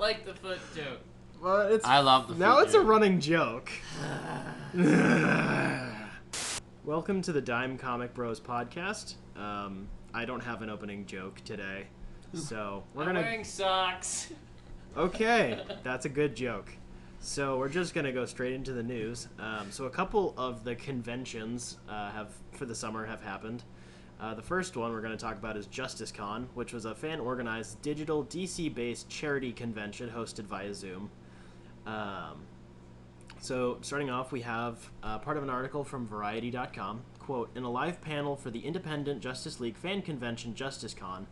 like the foot joke. Well, I love the foot now it's joke. a running joke. Welcome to the Dime Comic Bros podcast. I don't have an opening joke today, so I'm wearing socks. Okay, that's a good joke. So we're just gonna go straight into the news. So a couple of the conventions for the summer have happened. The first one we're going to talk about is JusticeCon, which was a fan-organized digital DC-based charity convention hosted via Zoom. So starting off, we have part of an article from Variety.com. Quote, in a live panel for the independent Justice League fan convention JusticeCon,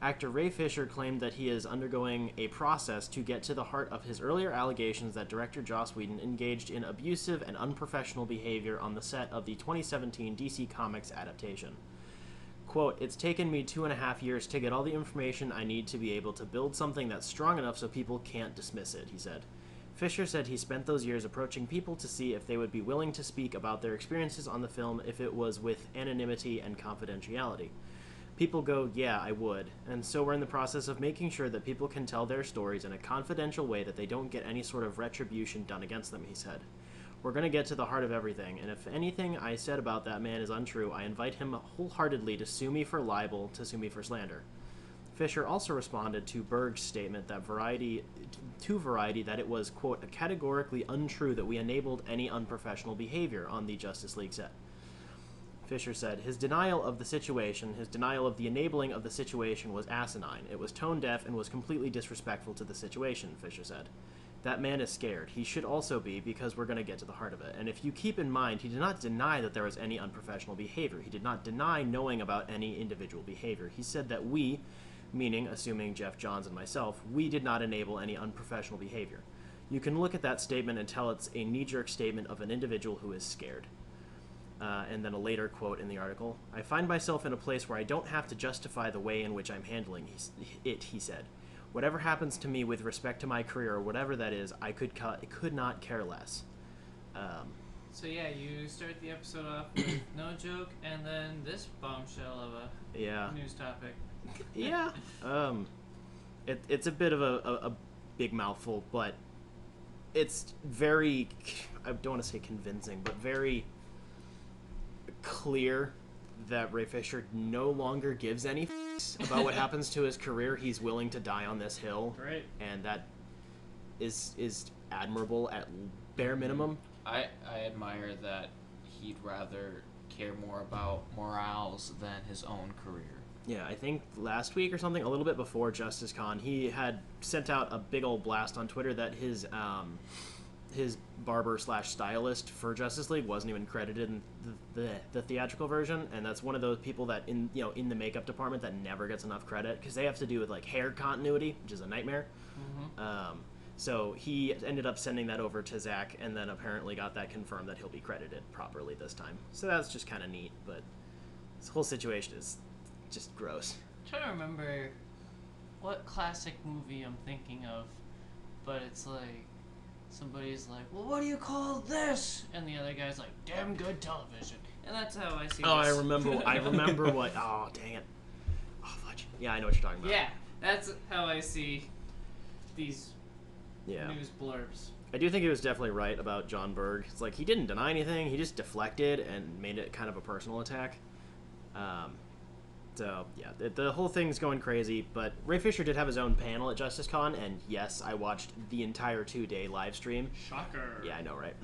actor Ray Fisher claimed that he is undergoing a process to get to the heart of his earlier allegations that director Joss Whedon engaged in abusive and unprofessional behavior on the set of the 2017 DC Comics adaptation. Quote, it's taken me 2.5 years to get all the information I need to be able to build something that's strong enough so people can't dismiss it, he said. Fisher said he spent those years approaching people to see if they would be willing to speak about their experiences on the film if it was with anonymity and confidentiality. People go, yeah, I would. And so we're in the process of making sure that people can tell their stories in a confidential way that they don't get any sort of retribution done against them, he said. We're going to get to the heart of everything, and if anything I said about that man is untrue, I invite him wholeheartedly to sue me for libel, to sue me for slander. Fisher also responded to Berg's statement that Variety that it was, quote, categorically untrue that we enabled any unprofessional behavior on the Justice League set. Fisher said, his denial of the enabling of the situation was asinine. It was tone-deaf and was completely disrespectful to the situation, Fisher said. That man is scared. He should also be, because we're going to get to the heart of it. And if you keep in mind, he did not deny that there was any unprofessional behavior. He did not deny knowing about any individual behavior. He said that we, meaning, assuming Jeff Johns and myself, we did not enable any unprofessional behavior. You can look at that statement and tell it's a knee-jerk statement of an individual who is scared. And then a later quote in the article, I find myself in a place where I don't have to justify the way in which I'm handling it, he said. Whatever happens to me with respect to my career or whatever that is, I could not care less. So yeah, you start the episode off with no joke, and then this bombshell of a news topic. Yeah. It's a bit of a big mouthful, but it's very, I don't want to say convincing, but very clear that Ray Fisher no longer gives any about what happens to his career. He's willing to die on this hill. Right. And that is admirable at bare minimum. I admire that he'd rather care more about morals than his own career. Yeah, I think last week or something, a little bit before JusticeCon, he had sent out a big old blast on Twitter that his barber/stylist for Justice League wasn't even credited in the theatrical version, and that's one of those people that in the makeup department that never gets enough credit because they have to do with like hair continuity, which is a nightmare. Mm-hmm. So he ended up sending that over to Zach, and then apparently got that confirmed that he'll be credited properly this time. So that's just kind of neat, but this whole situation is just gross. I'm trying to remember what classic movie I'm thinking of, but it's like somebody's like, well, what do you call this? And the other guy's like, damn good television. And that's how I see this. I remember what, oh, dang it. Oh, fudge. Yeah, I know what you're talking about. Yeah, that's how I see these news blurbs. I do think he was definitely right about John Berg. It's like, he didn't deny anything, he just deflected and made it kind of a personal attack. So, yeah, the whole thing's going crazy, but Ray Fisher did have his own panel at JusticeCon, and yes, I watched the entire 2-day live stream. Shocker. Yeah, I know, right?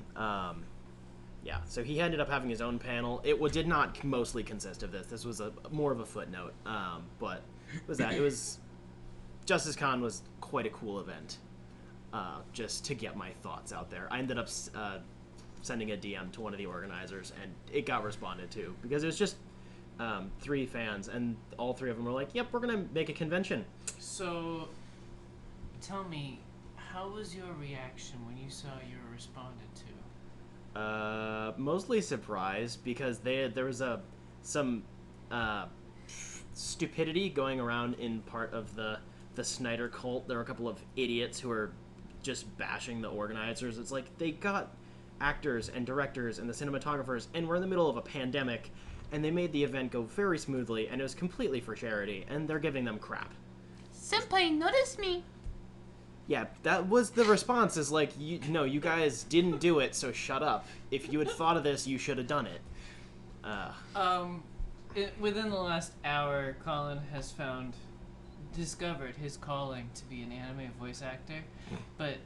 Yeah, so he ended up having his own panel. It did not mostly consist of this. This was more of a footnote, but JusticeCon was quite a cool event, just to get my thoughts out there. I ended up sending a DM to one of the organizers, and it got responded to, because it was just 3 fans, and all 3 of them were like, yep, we're gonna make a convention. So tell me, how was your reaction when you saw you were responded to? Mostly surprised, because there was some stupidity going around in part of the Snyder cult. There were a couple of idiots who were just bashing the organizers. It's like, they got actors and directors and the cinematographers, and we're in the middle of a pandemic, and they made the event go very smoothly, and it was completely for charity, and they're giving them crap. Senpai, notice me. Yeah, that was the response. Is like, no, you guys didn't do it, so shut up. If you had thought of this, you should have done it. Within the last hour, Colin has discovered his calling to be an anime voice actor, but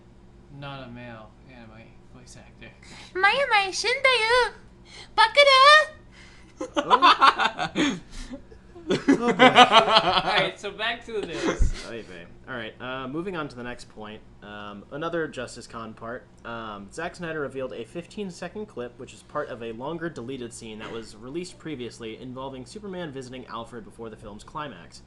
not a male anime voice actor. マヤマヤ死んだよバカだ Oh boy. Alright, so back to this. Alright, moving on to the next point. Another Justice Con part. Zack Snyder revealed a 15-second clip, which is part of a longer deleted scene that was released previously involving Superman visiting Alfred before the film's climax.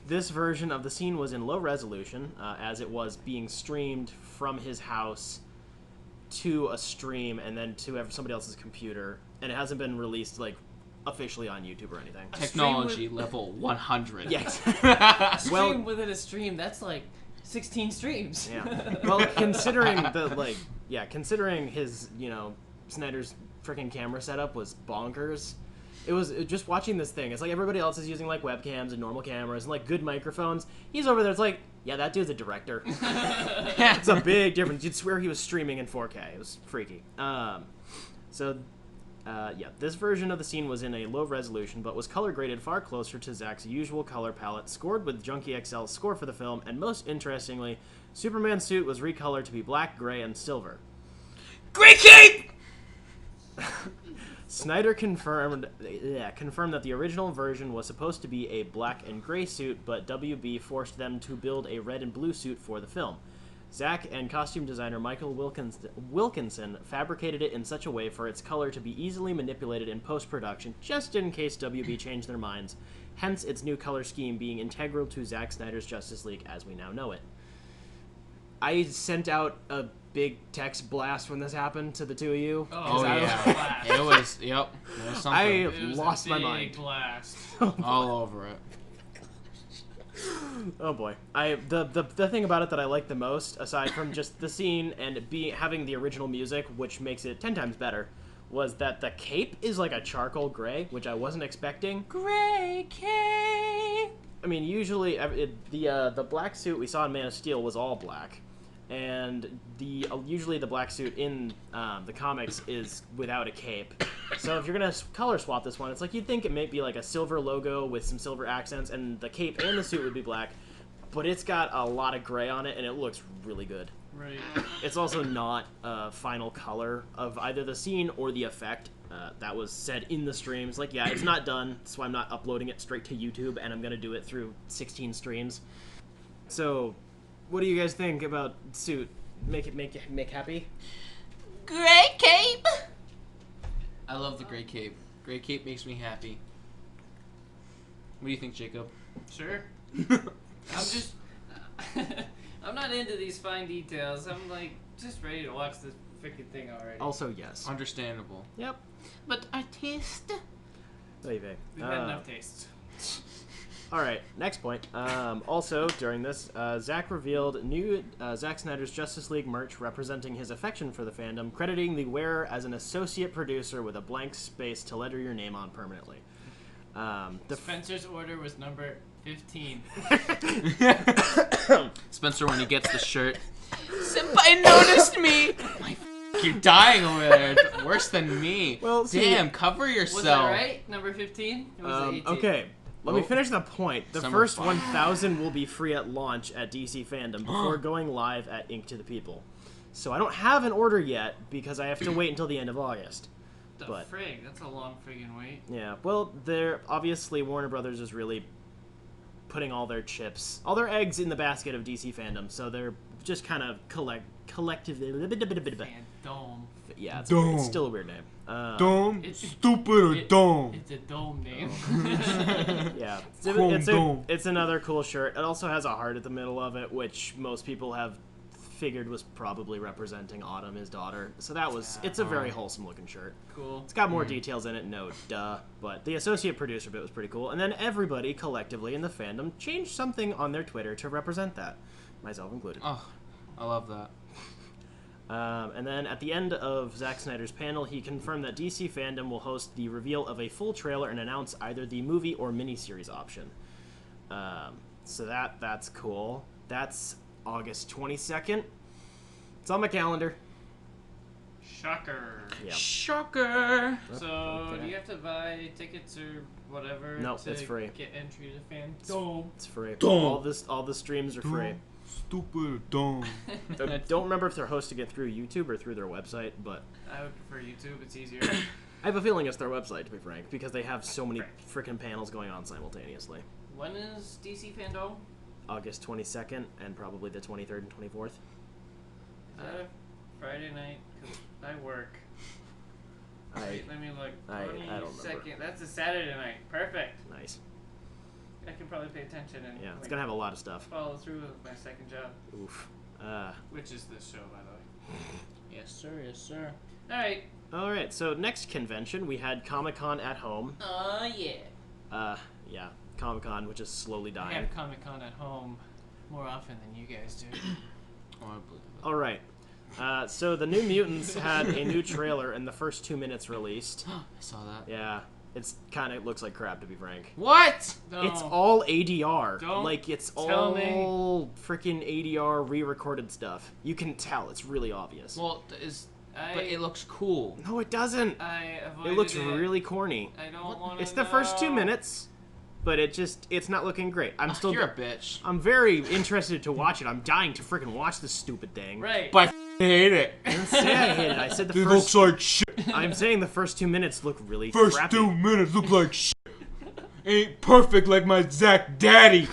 This version of the scene was in low resolution, as it was being streamed from his house to a stream and then to somebody else's computer, and it hasn't been released, like, officially on YouTube or anything. Technology level 100. Yes. A stream within a stream, that's like 16 streams. Yeah. Well, considering considering his, Snyder's freaking camera setup was bonkers. It was just watching this thing. It's like everybody else is using like webcams and normal cameras and like good microphones. He's over there. It's like, yeah, that dude's a director. It's a big difference. You'd swear he was streaming in 4K. It was freaky. This version of the scene was in a low resolution, but was color graded far closer to Zack's usual color palette, scored with Junkie XL's score for the film, and most interestingly, Superman's suit was recolored to be black, gray, and silver. Gray cape! Snyder confirmed that the original version was supposed to be a black and gray suit, but WB forced them to build a red and blue suit for the film. Zack and costume designer Michael Wilkinson fabricated it in such a way for its color to be easily manipulated in post-production, just in case WB changed their minds, hence its new color scheme being integral to Zack Snyder's Justice League as we now know it. I sent out a big text blast when this happened to the two of you. Oh yeah. It was, yep. There was something. It was lost a my big mind. Blast. All over it. Oh boy! The thing about it that I like the most, aside from just the scene and having the original music, which makes it 10 times better, was that the cape is like a charcoal gray, which I wasn't expecting. Gray cape. I mean, usually the black suit we saw in Man of Steel was all black, and usually the black suit in the comics is without a cape. So if you're gonna color swap this one, it's like you'd think it may be like a silver logo with some silver accents, and the cape and the suit would be black, but it's got a lot of gray on it, and it looks really good. Right. It's also not a final color of either the scene or the effect. That was said in the streams. Like, yeah, it's not done, so I'm not uploading it straight to YouTube, and I'm gonna do it through 16 streams. So, what do you guys think about suit? Make happy? Gray cape. I love the gray cape. Gray cape makes me happy. What do you think, Jacob? Sure. I'm not into these fine details. I'm like just ready to watch this freaking thing already. Also, yes. Understandable. Yep. But artist. We've had enough tastes. Alright, next point. Also, during this, Zack revealed new Zack Snyder's Justice League merch representing his affection for the fandom, crediting the wearer as an associate producer with a blank space to letter your name on permanently. Spencer's order was number 15. Spencer, when he gets the shirt. Senpai noticed me. You're dying over there. It's worse than me. Well, see, damn, cover yourself. Was that right? Number 15? It was 18. Okay. Let me finish the point. The first 1,000 will be free at launch at DC Fandom before going live at Ink to the People. So I don't have an order yet because I have to wait until the end of August. The frig? That's a long friggin' wait. Yeah. Well, obviously Warner Brothers is really putting all their eggs in the basket of DC Fandom. So they're just kind of collectively. Fandom. Yeah, it's still a weird name. Dome? Stupid or dome? It's a dome name. Yeah. Dome. It's another cool shirt. It also has a heart at the middle of it, which most people have figured was probably representing Autumn, his daughter. So it's a very wholesome looking shirt. Cool. It's got more details in it, no duh. But the associate producer bit was pretty cool. And then everybody collectively in the fandom changed something on their Twitter to represent that. Myself included. Oh, I love that. And then at the end of Zack Snyder's panel, he confirmed that DC Fandom will host the reveal of a full trailer and announce either the movie or miniseries option. So that's cool. That's August 22nd. It's on my calendar. Shocker. Yeah. Shocker. So, Okay. do you have to buy tickets or whatever Nope, to it's free. get entry to Phantasm? It's free. Dumb. All the streams are free. Stupid or dumb. I don't remember if they're hosting it through YouTube or through their website, but I would prefer YouTube. It's easier. I have a feeling it's their website, to be frank, because they have so many freaking panels going on simultaneously. When is DC Fandom? August 22nd and probably the 23rd and 24th. Is that a Friday night? 'Cause I work. Wait, let me look. I don't remember. 22nd. That's a Saturday night. Perfect. Nice. I can probably pay attention and Yeah, it's like, gonna have a lot of stuff. follow through with my second job, Oof. which is this show, by the way. Yes, sir. Yes, sir. All right. All right. So next convention we had Comic-Con at home. Yeah. Yeah, Comic-Con, which is slowly I dying. have Comic-Con at home more often than you guys do. Oh, I believe it. All right. So the New Mutants had a new trailer in the first 2 minutes released. I saw that. Yeah, it's kind of looks like crap, to be frank. What? No. It's all ADR. Don't like it's tell me. all freaking ADR re-recorded stuff. You can tell it's really obvious. Well, but it looks cool. No, it doesn't. I avoided It looks really corny. I don't want to. It's the first 2 minutes, but it's not looking great. You're a bitch. I'm very interested to watch it. I'm dying to freaking watch this stupid thing. Right. But I hate it. I didn't say I hate it. I said the It first. looks like shit. I'm saying the first 2 minutes look really First crappy. 2 minutes look like shit. Ain't perfect like my Zach daddy.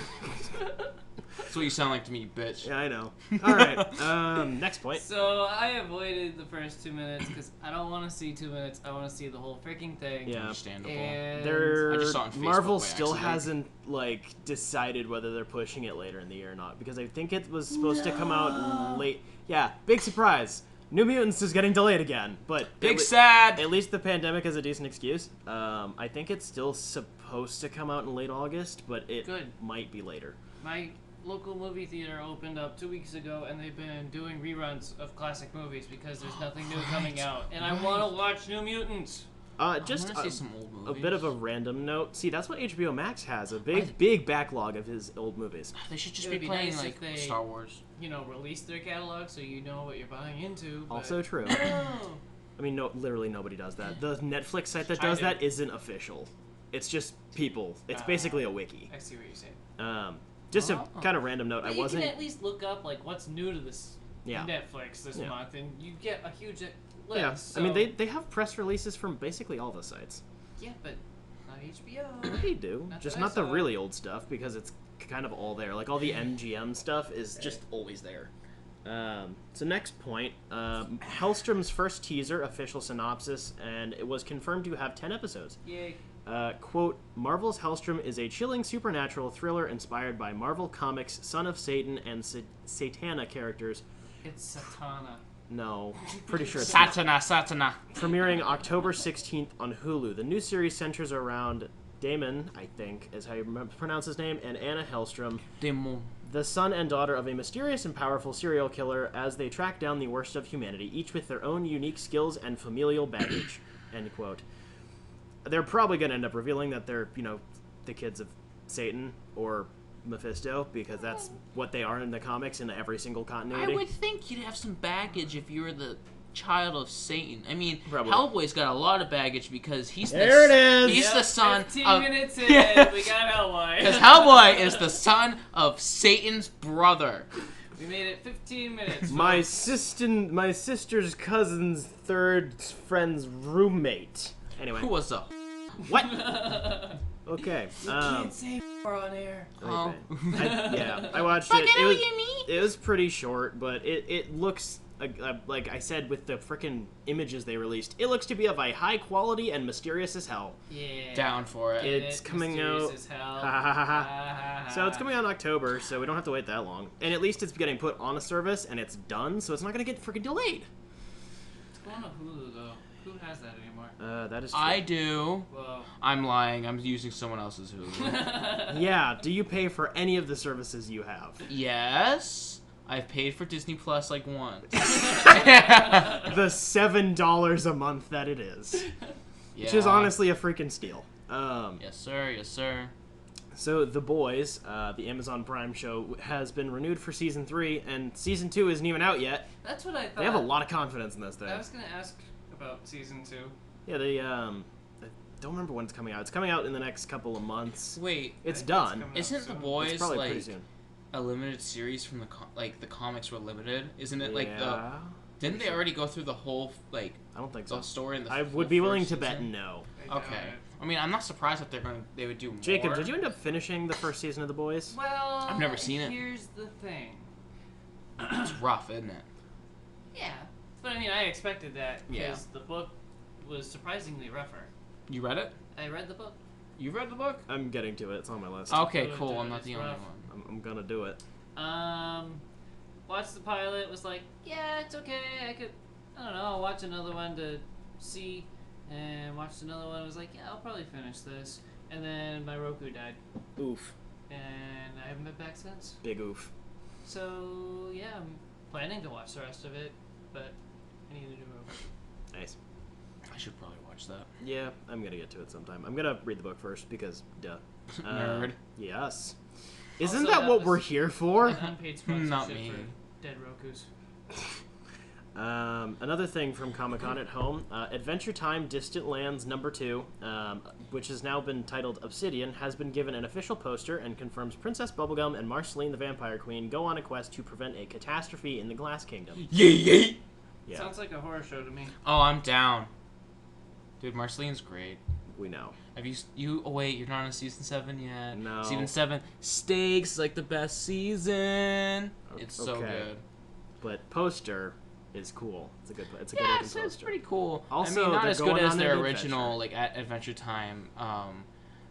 That's what you sound like to me, you bitch. Yeah, I know. All right. Next point. So I avoided the first 2 minutes because I don't want to see 2 minutes. I want to see the whole freaking thing. Yeah. Understandable. And They're, I just saw it on Facebook Marvel by still accident. hasn't decided whether they're pushing it later in the year or not, because I think it was supposed to come out late. Yeah, big surprise. New Mutants is getting delayed again, but Big sad. at least the pandemic is a decent excuse. I think it's still supposed to come out in late August, but it Good. might be later. my local movie theater opened up 2 weeks ago, and they've been doing reruns of classic movies because there's nothing new coming out, and I want to watch New Mutants. Just I want to see some old a movies. bit of a random note. See, that's what HBO Max has, a big backlog of his old movies. They should just It be would be playing nice like if they- Star Wars. Release their catalog so you know what you're buying into. But... Also true. Oh. I mean, no, literally nobody does that. The Netflix site that I does do. that isn't official. It's just people. It's basically a wiki. I see what you're saying. Just a Oh. kind of random note. But I you wasn't. can at least look up like what's new to this Yeah. Netflix this Yeah. month, and you get a huge list. Yeah. So... I mean, they have press releases from basically all the sites. Yeah, but not HBO. They do. Not Just that I not the saw. really old stuff because it's kind of all there. Like all the MGM stuff is just always there. So next point, Hellstrom's first teaser, official synopsis, and it was confirmed to have 10 episodes. Yay. Quote, Marvel's Hellstrom is a chilling supernatural thriller inspired by Marvel Comics' Son of Satan and Satana characters. It's Satana. No, pretty sure it's not. Satana. Premiering October 16th on Hulu. The new series centers around Damon, I think, is how you pronounce his name, and Anna Hellstrom, Demon. the son and daughter of a mysterious and powerful serial killer, as they track down the worst of humanity, each with their own unique skills and familial baggage. End quote. They're probably going to end up revealing that they're, the kids of Satan or Mephisto, because that's what they are in the comics in every single continuity. I would think you'd have some baggage if you were the child of Satan. I mean, Probably. Hellboy's got a lot of baggage because he's There it is! He's the son 15 of minutes in, Yeah. we got Hellboy. because Hellboy is the son of Satan's brother. We made it 15 minutes. My folks. my sister's cousin's third friend's roommate. Anyway, Who was the? what? Okay. You can't say more on air. Oh. I watched Fuck, it. I know It was, what you mean. it was pretty short, but it looks like I said with the frickin' images they released. It looks to be of a high quality and mysterious as hell. Yeah. Down for it. It's coming mysterious out- as hell. Ha, ha, ha, ha. Ha, ha, So it's ha. coming out in October, so we don't have to wait that long. And at least it's getting put on a service and it's done, so it's not gonna get freaking delayed. It's going to Hulu though. Who has that anymore? That is true. I do. Whoa. I'm lying. I'm using someone else's Hulu. Yeah. Do you pay for any of the services you have? Yes. I've paid for Disney Plus like once. The $7 a month that it is, Yeah. which is honestly a freaking steal. Yes, sir. Yes, sir. So The Boys, the Amazon Prime show, has been renewed for season 3, and season 2 isn't even out yet. That's what I thought. They have a lot of confidence in this thing. I was gonna ask about season 2. Yeah, they I don't remember when it's coming out. It's coming out in the next couple of months. Wait, It's I think done. coming out isn't The soon. It's Boys probably pretty like soon. a limited series from the comics were limited? Isn't it like the? Yeah. Didn't they already go through the whole like I don't think the so. story in the? I full would be willing first to bet season? no. I doubt Okay. it. I mean, I'm not surprised that they would do more. Jacob, did you end up finishing the first season of The Boys? Well, I've never seen it. Here's the thing. It's rough, isn't it? Yeah, but I mean, I expected that because Yeah. the book was surprisingly rougher. You read it? I read the book. You read the book? I'm getting to it. It's on my list. Okay, Good, cool. dude, I'm not it's the only rough. one. I'm gonna do it. Watched the pilot. Was like, yeah, it's okay. I don't know. I'll watch another one to see, and watched another one. I was like, yeah, I'll probably finish this. And then my Roku died, Oof. and I haven't been back since. Big oof. So yeah, I'm planning to watch the rest of it, but I need a new Roku. Nice. I should probably watch that. Yeah, I'm gonna get to it sometime. I'm gonna read the book first because, duh. Nerd. Yes. Isn't Also, that that what was- we're here for? An unpaid sponsorship Not me. for dead Rokus. Another thing from Comic-Con at Home, Adventure Time Distant Lands #2, which has now been titled Obsidian, has been given an official poster and confirms Princess Bubblegum and Marceline the Vampire Queen go on a quest to prevent a catastrophe in the Glass Kingdom. Yay! Yeah, Sounds like a horror show to me. Oh, I'm down. Dude, Marceline's great. we know. Have you? Oh wait, you're not on season 7 yet. No. Season 7, Stakes is like the best season. It's so Okay. good. But poster is cool. It's a good Yeah, looking it's poster. pretty cool. Also, I mean, not they're as good going as on their an original like at Adventure Time,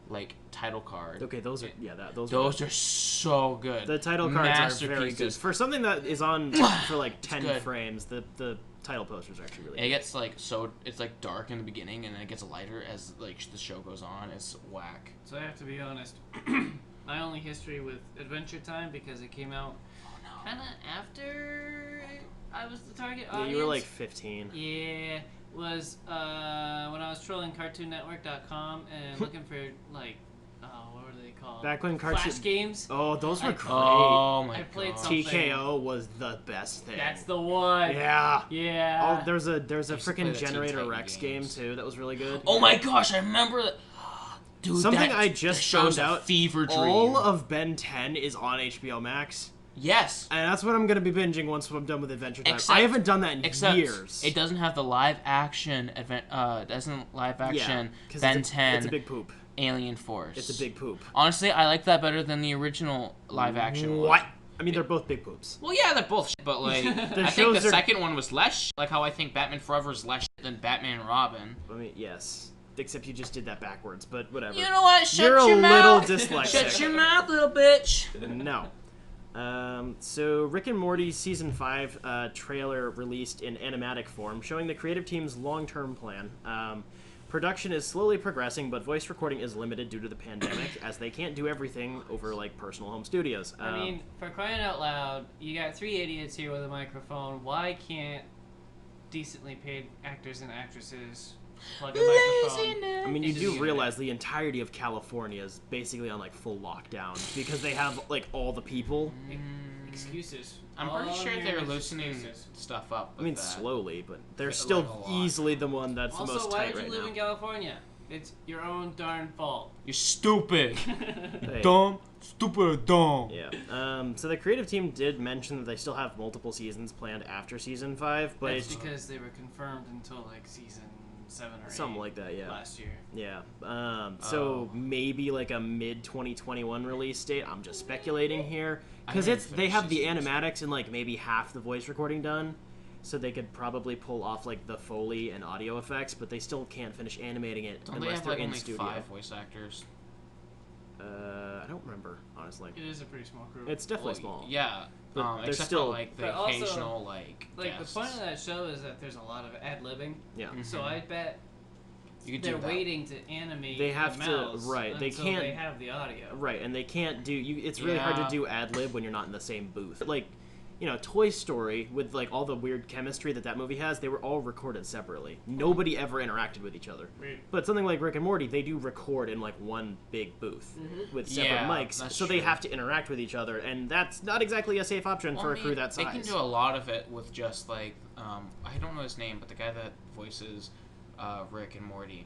like title card. Okay, those are those Those are so good. the title cards are very good Masterpieces. for something that is on for like 10 good. frames. The title posters are actually really It good. gets like it's like dark in the beginning and then it gets lighter as like the show goes on. It's whack. So I have to be honest. My only history with Adventure Time, because it came out kind of after I was the target Yeah, audience. you were like 15. Yeah, was when I was trolling CartoonNetwork.com and looking for like, what were they called? Back when Flash Cartoon games. Oh, those were great. Oh my I played god. some- TKO was the best thing. That's the one. Yeah. Yeah. Oh, there's a I used to play freaking the Teen Generator Titan Rex game games. too. That was really good. Oh my gosh, I remember that. Dude, Something that, I just that show's found a out. fever dream. All of Ben 10 is on HBO Max, yes. and that's what I'm gonna be binging once I'm done with Adventure Time. Except- I haven't done that in Except years. it doesn't have the live action doesn't live action 'cause Ben it's 10 It's a big poop. Alien Force. It's a big poop. Honestly, I like that better than the original live action one. What? I mean, they're both big poops. Well, yeah, they're both shit, but like, I think shows the are- second one was less shit, like how I think Batman Forever is less shit than Batman and Robin. I mean, yes. Except you just did that backwards, but whatever. You know what? Shut You're your a mouth. little dyslexic. Shut your mouth, little bitch. No. So Rick and Morty Season 5 trailer released in animatic form, showing the creative team's long-term plan. Production is slowly progressing, but voice recording is limited due to the pandemic, as they can't do everything over, like, personal home studios. I mean, for crying out loud, you got 3 idiots here with a microphone. Why can't decently paid actors and actresses plug a microphone? I mean, you into do the realize the entirety of California is basically on, like, full lockdown, because they have, like, all the people. Excuses. I'm pretty All sure here they're is loosening excuses. stuff up. I mean, with that. slowly, but they're Like, still a lot. easily the one that's the Also, most why tight would right you live now. in California? It's your own darn fault. You're stupid. Hey. Dumb, stupid, dumb. Yeah. So the creative team did mention that they still have multiple seasons planned after season 5, but That's it's because they were confirmed until like season 7 or 8 something like that. Yeah. last year. Yeah. So Oh. maybe like a mid 2021 release date. I'm just speculating here I because haven't they have the finished season animatics and like maybe half the voice recording done. So they could probably pull off like the Foley and audio effects, but they still can't finish animating it Don't they unless have they're like in only studio. 5 voice actors? I don't remember honestly. It is a pretty small group. It's definitely Well, small. Yeah. But they're Except still- for like the But also, occasional like like guests. the point of that show is that there's a lot of ad-libbing. Yeah. So I bet You could they're do that. waiting to animate They have the to- mouths right, they until can't- they have the audio. Right, and they can't do you. It's really hard Yeah. to do ad lib when you're not in the same booth. Like, Toy Story, with like all the weird chemistry that movie has, they were all recorded separately. Nobody ever interacted with each other. Right. But something like Rick and Morty, they do record in like one big booth with separate mics, so they have to interact with each other, and that's not exactly a safe option for a crew that size. They can do a lot of it with just like I don't know his name, but the guy that voices Rick and Morty.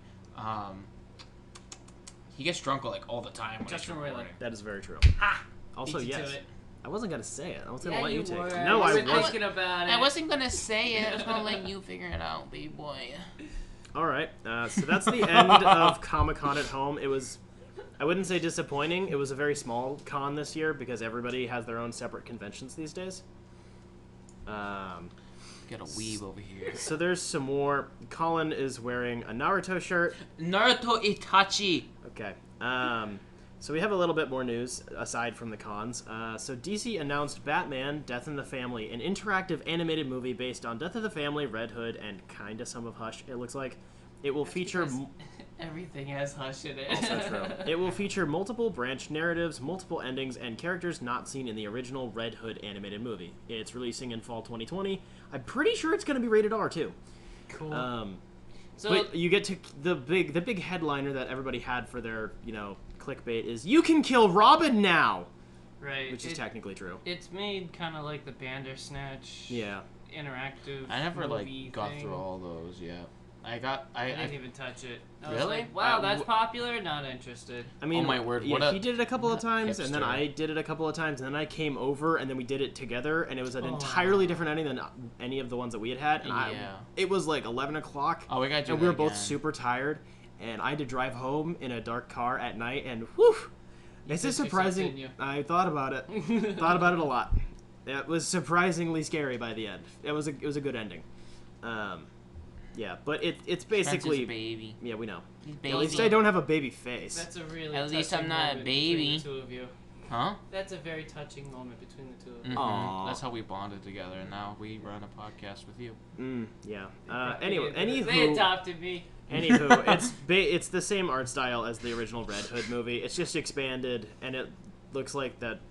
He gets drunk like all the time. When Justin Roiland. That is very true. Ha! Also, Beat you yes. to it. I wasn't gonna say it. I was gonna Yeah, let you you take were. it. No, I wasn't wasn't. thinking about it. I wasn't gonna say it. I was gonna let you figure it out, baby boy. All right. So that's the end of Comic-Con at home. It was, I wouldn't say disappointing. It was a very small con this year because everybody has their own separate conventions these days. Got a weeb over here. So there's some more. Colin is wearing a Naruto shirt. Naruto Itachi. Okay. So we have a little bit more news aside from the cons. So DC announced Batman: Death in the Family, an interactive animated movie based on Death of the Family, Red Hood, and kinda some of Hush. It looks like it will feature. Everything has Hush in it. Also true. It will feature multiple branched narratives, multiple endings, and characters not seen in the original Red Hood animated movie. It's releasing in fall 2020. I'm pretty sure it's going to be rated R too. Cool. So but you get to the big headliner that everybody had for their clickbait is "You can kill Robin now," right, which is technically true. It's made kind of like the Bandersnatch. Yeah. Interactive. I never movie got thing. through all those. Yeah. I didn't even touch it. I was Really? like, wow, that's popular. Not interested. I mean, oh my word! Yeah, What a he did it a couple of times, and then hipster. I did it a couple of times, and then I came over, and then we did it together, and it was an entirely different ending than any of the ones that we had. And it was like 11 o'clock. Oh, we got to do and that we were both again. super tired, and I had to drive home in a dark car at night, and whew, this is surprising. Yourself, I thought about it. Thought about it a lot. It was surprisingly scary by the end. It was a good ending. Yeah, but it's basically Spencer's a baby. Yeah, we know. He's At baby. least I don't have a baby face. That's a really. At least touching I'm not a moment baby. between the two of you. Huh? That's a very touching moment between the two of you. Mhm. Aw. That's how we bonded together, and now we run a podcast with you. Yeah. They Anywho, adopted me. it's the same art style as the original Red Hood movie. It's just expanded, and it looks like that.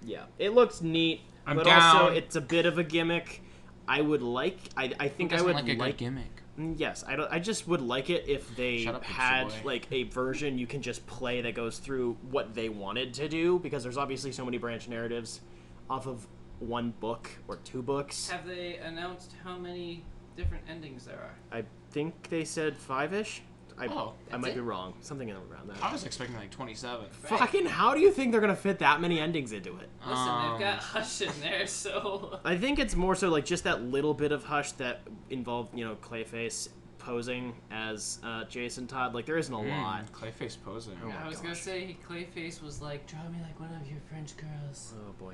Yeah, it looks neat, I'm but down. also it's a bit of a gimmick. I would like. I think I Doesn't would like a like. good gimmick. Yes, I just would like it if they Shut up, Pixie had boy. like a version you can just play that goes through what they wanted to do, because there's obviously so many branch narratives off of one book or two books. Have they announced how many different endings there are? I think they said 5-ish. I that's might it? be wrong. Something around that. I was expecting like 27. Fucking, how do you think they're gonna fit that many endings into it? Listen, they've got Hush in there, so. I think it's more so like just that little bit of Hush that involved, Clayface posing as Jason Todd. Like, there isn't a lot. Clayface posing. Oh my I was gonna gosh. say Clayface was like, draw me like one of your French girls. Oh boy.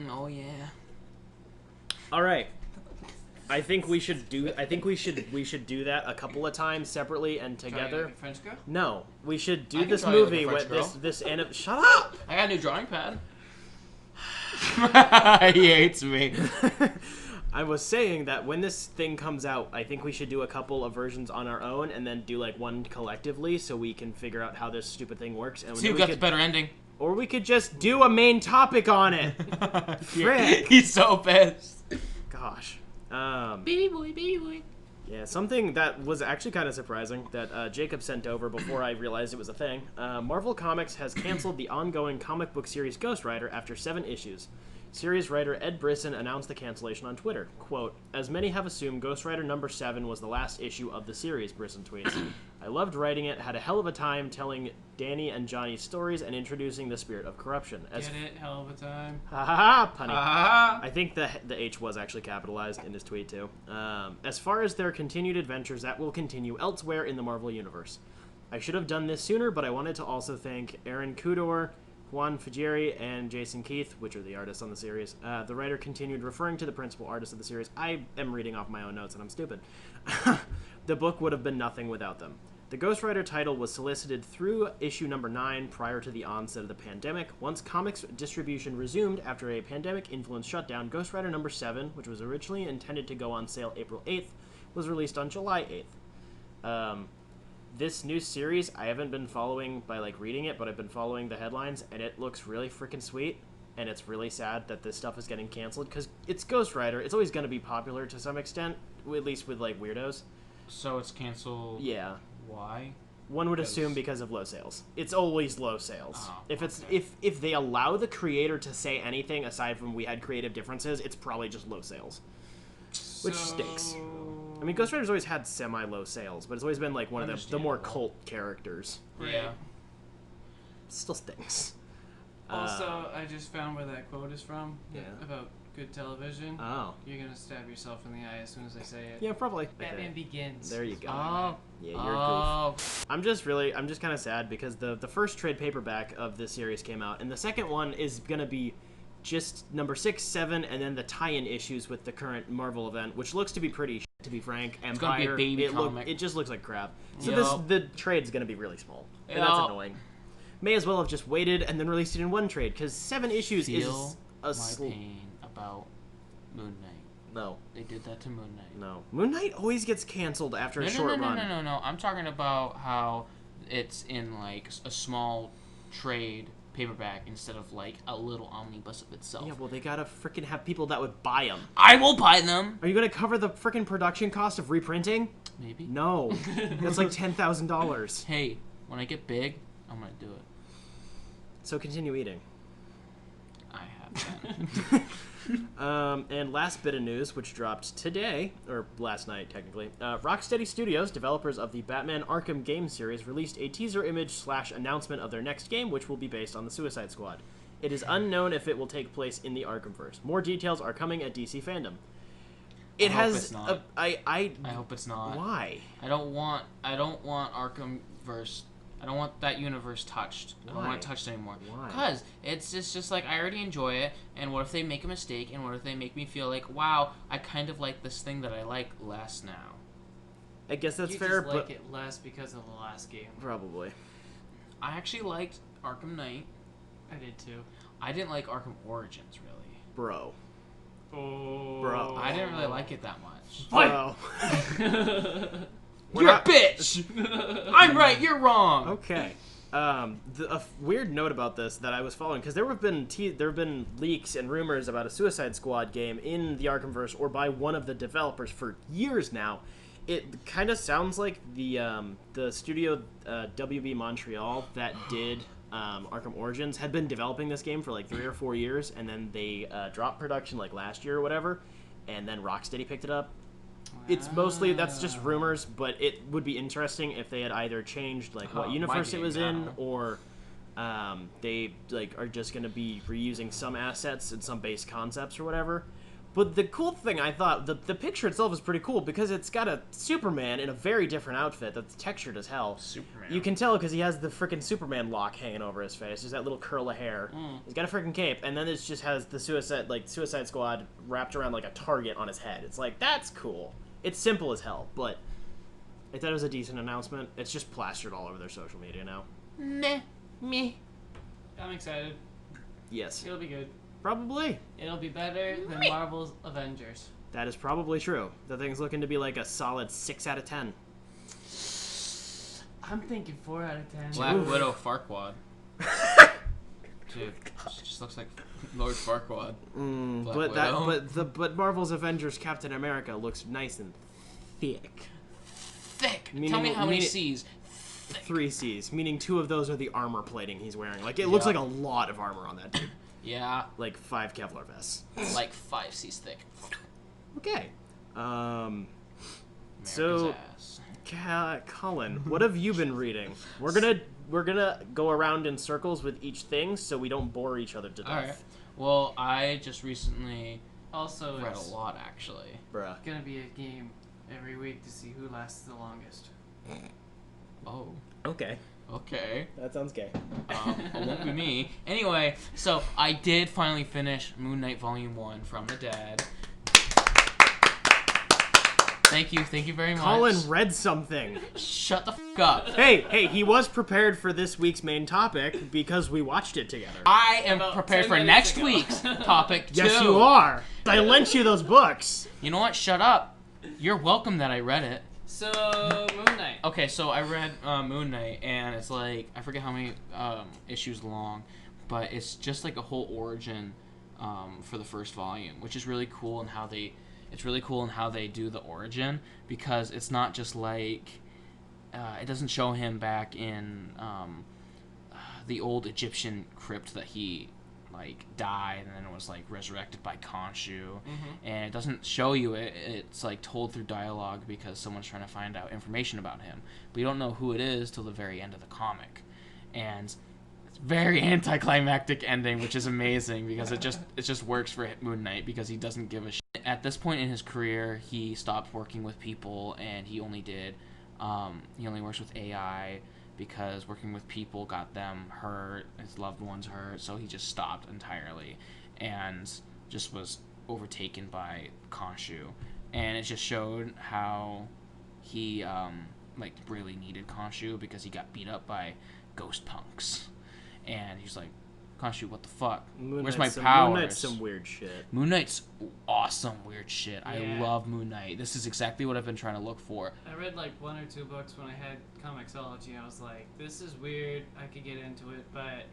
Oh yeah. All right. I think we should do that a couple of times separately and Draw me together. like a French girl? No, we should do I can this draw you like a movie French with girl. Shut up. I got a new drawing pad. He hates me. I was saying that when this thing comes out, I think we should do a couple of versions on our own and then do like one collectively so we can figure out how this stupid thing works. And See then who we got the could, better ending. or we could just do a main topic on it. Frick. He's so pissed. Gosh. Baby boy. Yeah, something that was actually kind of surprising that Jacob sent over before I realized it was a thing. Marvel Comics has canceled the ongoing comic book series Ghost Rider after 7 issues. Series writer Ed Brisson announced the cancellation on Twitter. Quote, "As many have assumed, Ghost Rider number 7 was the last issue of the series," Brisson tweets. "I loved writing it, had a hell of a time telling Danny and Johnny's stories and introducing the spirit of corruption." Get it? Hell of a time. Ha ha ha, punny. Ah. I think the H was actually capitalized in his tweet too. As far as their continued adventures, that will continue elsewhere in the Marvel Universe. I should have done this sooner, but I wanted to also thank Aaron Kudor, Juan Fajeri, and Jason Keith, which are the artists on the series. The writer continued referring to the principal artist of the series. I am reading off my own notes and I'm stupid. The book would have been nothing without them. The Ghost Rider title was solicited through issue number 9 prior to the onset of the pandemic. Once comics distribution resumed after a pandemic-influenced shutdown, Ghost Rider number 7, which was originally intended to go on sale April 8th, was released on July 8th. This new series, I haven't been following by, reading it, but I've been following the headlines, and it looks really freaking sweet. and it's really sad that this stuff is getting canceled because it's Ghost Rider. It's always going to be popular to some extent, at least with like weirdos. So it's canceled. Yeah. Why? One would assume because of low sales. It's always low sales. Oh, If they allow the creator to say anything aside from we had creative differences, it's probably just low sales, which stinks. I mean, Ghost Rider's always had semi-low sales, but it's always been like one of the more cult characters. Yeah. Still stinks. Also, I just found where that quote is from. Yeah. About good television. Oh. You're gonna stab yourself in the eye as soon as I say it. Yeah, probably. Batman Begins. There you go. Oh. Yeah, you're a goof. I'm just kind of sad because the first trade paperback of this series came out, and the second one is gonna be just number 6, 7, and then the tie-in issues with the current Marvel event, which looks to be pretty shit, to be frank. It's gonna be a baby comic. It just looks like crap. So Yup. the trade's gonna be really small, and that's Yup. annoying. May as well have just waited and then released it in one trade, because 7 issues Feel is my pain about Moon Knight. No. They did that to Moon Knight. No. Moon Knight always gets canceled after a short run. No. I'm talking about how it's in like a small trade paperback instead of like a little omnibus of itself. Yeah, well, they gotta freaking have people that would buy them. I will buy them. Are you gonna cover the freaking production cost of reprinting? Maybe. No. That's like $10,000. Hey, when I get big, I'm gonna do it. So continue eating. I have that. And last bit of news, which dropped today, or last night technically, Rocksteady Studios, developers of the Batman Arkham game series, released a teaser image / announcement of their next game, which will be based on the Suicide Squad. It is unknown if it will take place in the Arkhamverse. More details are coming at DC Fandom. I hope it's not. I hope it's not. Why? I don't want Arkhamverse. I don't want that universe touched. I don't want it touched anymore. Why? Because it's just like I already enjoy it, and what if they make a mistake, and what if they make me feel like, wow, I kind of like this thing that I like less now. I guess that's you fair, just like but it less because of the last game. probably. I actually liked Arkham Knight. I did too. I didn't like Arkham Origins, really. Bro. Oh. Bro. I didn't really like it that much. Bro. You're a bitch! I'm right, you're wrong! Okay. A weird note about this that I was following, because there have been leaks and rumors about a Suicide Squad game in the Arkhamverse or by one of the developers for years now. It kind of sounds like the studio WB Montreal that did Arkham Origins had been developing this game for like 3 or 4 years, and then they dropped production like last year or whatever, and then Rocksteady picked it up. It's mostly, that's just rumors, but it would be interesting if they had either changed like what universe it was in, or they like are just going to be reusing some assets and some base concepts or whatever. But the cool thing, I thought, the picture itself is pretty cool because it's got a Superman in a very different outfit that's textured as hell. Superman. You can tell because he has the freaking Superman lock hanging over his face. Just that little curl of hair. He's got a freaking cape, and then it just has the Suicide Squad wrapped around like a target on his head. It's like, that's cool. It's simple as hell, but I thought it was a decent announcement. It's just plastered all over their social media now. Meh. I'm excited. Yes. It'll be good. Probably. It'll be better than Marvel's Avengers. That is probably true. The thing's looking to be like a solid 6 out of 10. I'm thinking 4 out of 10. Black Widow Farquaad. Dude, she just looks like Lord Farquaad. But Marvel's Avengers Captain America looks nice and thick. Thick. Meaning- Tell me how many meaning- C's. 3 C's, meaning 2 of those are the armor plating he's wearing. Like, it looks Yeah. like a lot of armor on that dude. Yeah, Like 5 Kevlar vests. like 5 C's thick. Okay. America's So, ass. Colin, what have you been reading? We're gonna go around in circles with each thing so we don't bore each other to death. Alright. Well, I just recently Also, read a it's lot, actually. Bruh. gonna be a game every week to see who lasts the longest. Oh, Okay. okay. That sounds gay. It won't be me. Anyway, so I did finally finish Moon Knight Volume 1 from the Dad. Thank you very much. Colin read something. Shut the f*** up. Hey, he was prepared for this week's main topic because we watched it together. I am About prepared 10 for minutes next ago. week's topic, too. Yes, you are. I lent you those books. You know what? Shut up. You're welcome that I read it. So, Moon Knight. Okay, so I read Moon Knight, and it's like, I forget how many issues long, but it's just like a whole origin for the first volume, which is really cool in how they do the origin, because it's not just like it doesn't show him back in the old Egyptian crypt that he like died and then was like resurrected by Khonshu, and it doesn't show you it. It's like told through dialogue because someone's trying to find out information about him, but you don't know who it is till the very end of the comic, and it's very anticlimactic ending, which is amazing because it just works for Moon Knight because he doesn't give a shit. At this point in his career, he stopped working with people, and he only works with AI because working with people got them hurt, his loved ones hurt, so he just stopped entirely and just was overtaken by Khonshu. And it just showed how he like really needed Khonshu because he got beat up by ghost punks. And he's like, Khonshu, what the fuck? Where's my powers? Moon Knight's some weird shit. Moon Knight's awesome weird shit. Yeah. I love Moon Knight. This is exactly what I've been trying to look for. I read like 1 or 2 books when I had Comixology. I was like, this is weird. I could get into it, but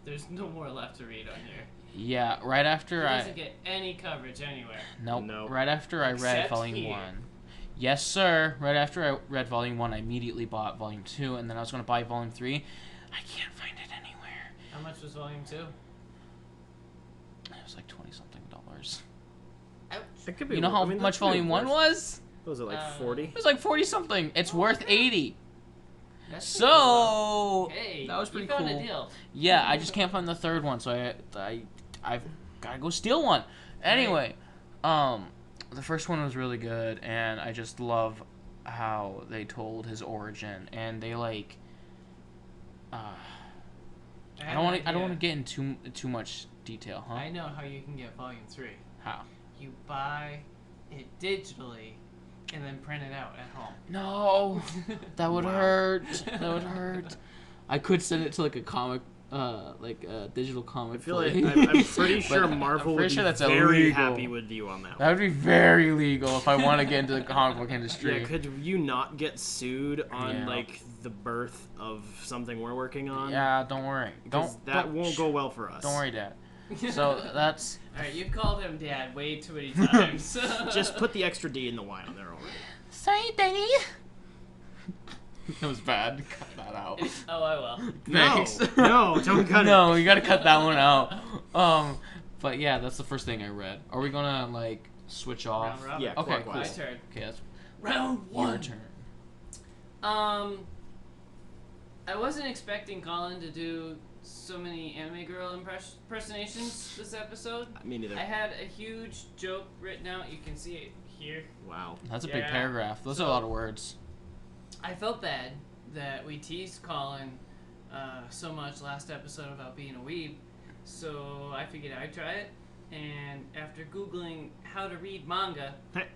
there's no more left to read on here. Yeah, right after It doesn't get any coverage anywhere. Nope. Right after I read Except Volume here. 1. Yes, sir. Right after I read Volume 1, I immediately bought Volume 2, and then I was going to buy Volume 3. I can't find it anywhere. How much was Volume 2? It was like $20-something. It could be. You know how much Volume 1 was? What was it, like 40? It was like 40-something. It's worth 80. That's So cool. Hey, that was pretty you found cool. a deal. Yeah, I just can't find the third one, so I've gotta go steal one. Anyway, the first one was really good, and I just love how they told his origin, and they like. I don't want to get into too much detail, huh? I know how you can get Volume 3. How? You buy it digitally and then print it out at home. No, that would hurt. That would hurt. I could send it to like a comic, like a digital comic. I feel like I'm pretty sure Marvel would be very illegal. happy with you on that. That would be very legal if I want to get into the comic book industry. Yeah, could you not get sued on like the birth of something we're working on? Yeah, don't worry. That won't go well for us. Don't worry, Dad. So that's. Alright, you've called him Dad way too many times. Just put the extra D in the Y on there already. Sorry, Daddy. That was bad. Cut that out. Oh, I will. Thanks. No, don't cut it. No, you gotta cut that one out. But yeah, that's the first thing I read. Are we gonna like switch off? Round robin. Yeah, Okay, clockwise. cool. My turn. Okay, that's Round your 1. turn. I wasn't expecting Colin to do so many anime girl impersonations this episode. Me neither. I had a huge joke written out. You can see it here. Wow. That's a big Yeah. paragraph. Those are So- a lot of words. I felt bad that we teased Colin so much last episode about being a weeb, so I figured I'd try it. And after Googling how to read manga, and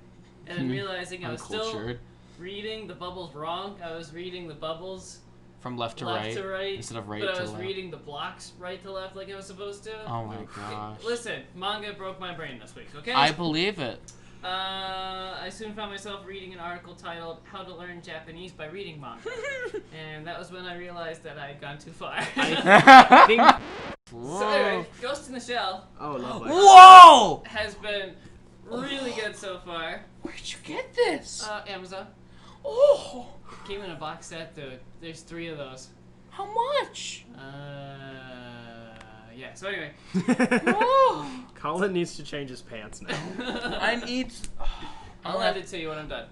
then realizing I was still Uncultured. reading the bubbles wrong, I was reading the bubbles From left to left to right instead of right but to I was left. reading the blocks right to left like I was supposed to. Oh my gosh. Listen, manga broke my brain this week, okay? I believe it. I soon found myself reading an article titled How to Learn Japanese by Reading Manga. And that was when I realized that I had gone too far. I think. So anyway, Ghost in the Shell Oh, lovely. Whoa! has been really good so far. Where'd you get this? Amazon. Oh, Came in a box set, dude. There's 3 of those. how much? Yeah, so anyway. Oh, Colin needs to change his pants now. I need. I'll add it to you when I'm done.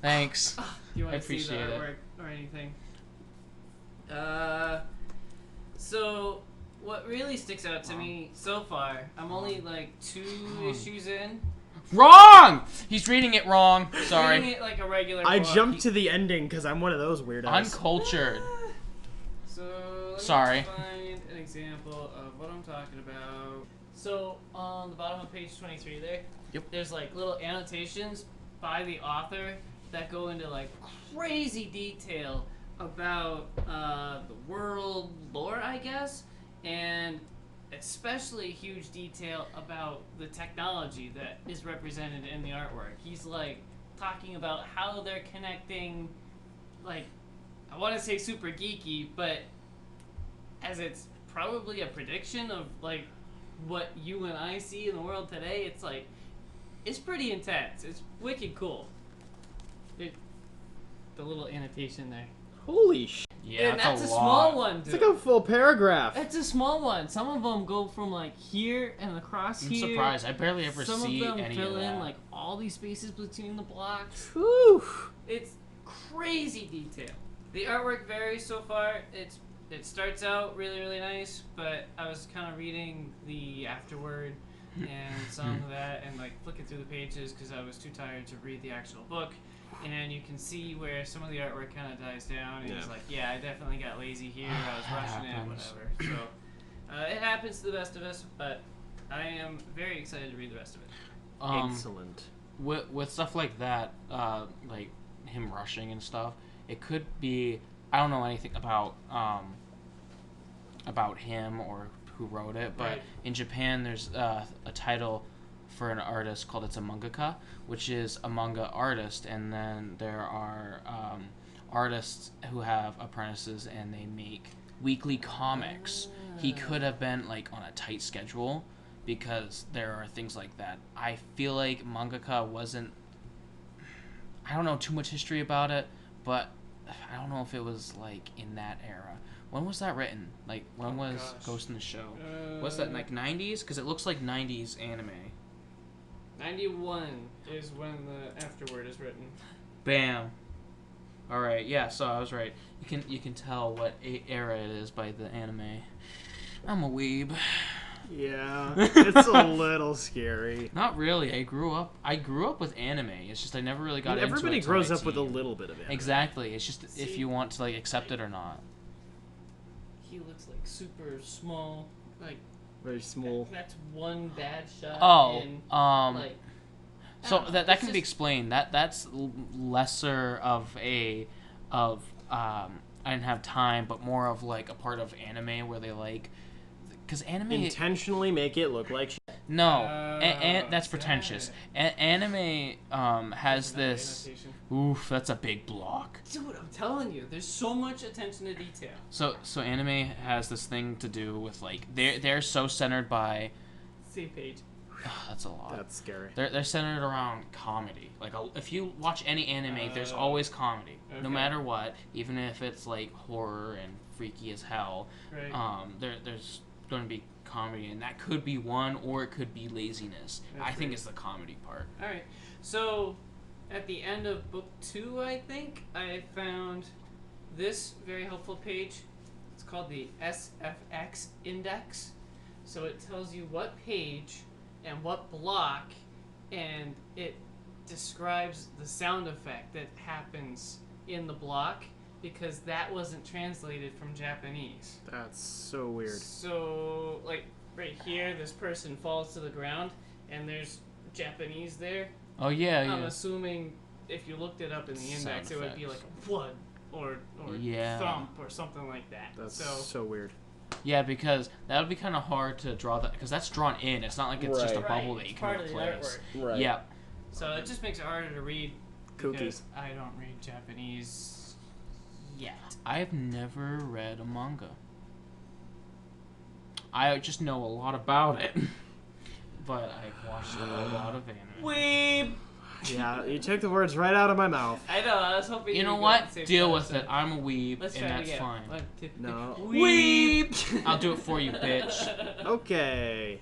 Thanks. You want I to see the appreciate it. artwork or anything? So what really sticks out to me so far, I'm only like 2 issues in. Wrong! He's reading it wrong. Reading Sorry. it like a regular I book. jumped to the ending because I'm one of those weirdos. Uncultured. So let me Sorry. find an example of what I'm talking about. So on the bottom of page 23 there, Yep. there's like little annotations by the author that go into like crazy detail about the world lore, I guess, and especially huge detail about the technology that is represented in the artwork. He's like talking about how they're connecting, like, I want to say super geeky, but as it's probably a prediction of like what you and I see in the world today. It's like, it's pretty intense. It's wicked cool. The little annotation there. Holy sh! Yeah, and that's a lot. small one, dude. It's like a full paragraph. It's a small one. Some of them go from like here and across I'm here. surprised. I barely ever Some see of them any fill of that. in like all these spaces between the blocks. Whew. It's crazy detail. The artwork varies so far. It starts out really, really nice, but I was kind of reading the afterword and some of that and like flicking through the pages because I was too tired to read the actual book. And you can see where some of the artwork kind of dies down. And it's like, yeah, I definitely got lazy here. I was rushing it, whatever. So it happens to the best of us, but I am very excited to read the rest of it. Excellent. With stuff like that, like him rushing and stuff, it could be. I don't know anything about him or who wrote it, but Right. in Japan, there's a title for an artist called it's a mangaka, which is a manga artist, and then there are artists who have apprentices and they make weekly comics. He could have been like on a tight schedule because there are things like that. I feel like mangaka wasn't. I don't know too much history about it, but I don't know if it was like in that era. When was that written? Like when was gosh. Ghost in the Shell? What's that, like 90s? Because it looks like 90s anime. 91 is when the afterword is written. Bam. All right, yeah. So I was right. You can tell what era it is by the anime. I'm a weeb. Yeah, it's a little scary. Not really. I grew up with anime. It's just I never really got into it. Everybody till grows my up with a teen. little bit of it. Exactly. It's just if you want to like accept it or not. He looks like super small. Like, Very small. that's one bad shot. Oh, in, so like, I don't know, that it's can be just- explained. That's lesser of I didn't have time, but more of like a part of anime where they like, because anime Intentionally make it look like shit. no, and that's got pretentious. it. Anime has Another this. annotation. Oof, that's a big block. Dude, I'm telling you, there's so much attention to detail. So anime has this thing to do with like they're so centered by. Same page. That's a lot. That's scary. They're centered around comedy. Like if you watch any anime, there's always comedy, no okay. matter what. Even if it's like horror and freaky as hell, Right. there's going to be comedy, and that could be one, or it could be laziness. That's I think right. it's the comedy part. All right. So, at the end of book 2, I think I found this very helpful page. It's called the SFX index. So it tells you what page and what block, and it describes the sound effect that happens in the block because that wasn't translated from Japanese. That's so weird. So, like, right here, this person falls to the ground, and there's Japanese there. Oh yeah, I'm yeah. assuming if you looked it up in the index, Sound it would be like effects. a flood or Yeah. thump or something like that. That's so so weird. Yeah, because that would be kind of hard to draw that, because that's drawn in. It's not like it's just a Right. bubble right, that you it's can part of the replace. artwork. Right. Yeah. So it just makes it harder to read because Cookies. I don't read Japanese yet. I've never read a manga. I just know a lot about it, but I've watched a lot of anime. Weeb. Yeah, you took the words right out of my mouth. I know. I was hoping You know would go what? at the same Deal time, with so it. I'm a weeb, Let's and try it that's again. fine. 1, 2, 3. No. Weeb. I'll do it for you, bitch. Okay.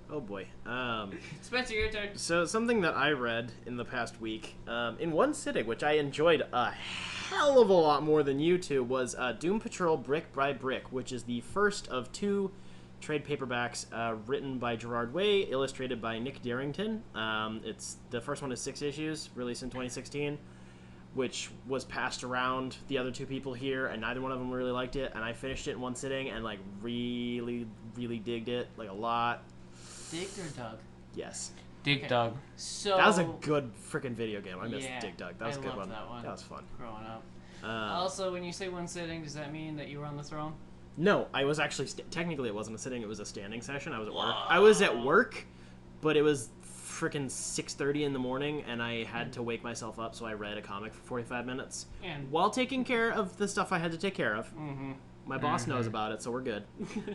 Oh boy. Spencer, your turn. So something that I read in the past week, in one sitting, which I enjoyed a hell of a lot more than you two, was Doom Patrol Brick by Brick, which is the first of 2 trade paperbacks written by Gerard Way, illustrated by Nick Darrington. It's the first one is 6 issues, released in 2016, which was passed around the other 2 people here, and neither one of them really liked it. And I finished it in one sitting and like really, really digged it, like a lot. Digged or dug? Yes. Dig Okay. Dug. So That was a good freaking video game. I missed Yeah, Dig Dug. That was I a good loved one. that one. That was fun. growing up. Um, Also, when you say one sitting, does that mean that you were on the throne? no, I was actually technically it wasn't a sitting. It was a standing session. I was at work. I was at work, but it was freaking 6:30 in the morning, and I had to wake myself up. So I read a comic for 45 minutes And while taking care of the stuff I had to take care of. My boss knows about it, so we're good.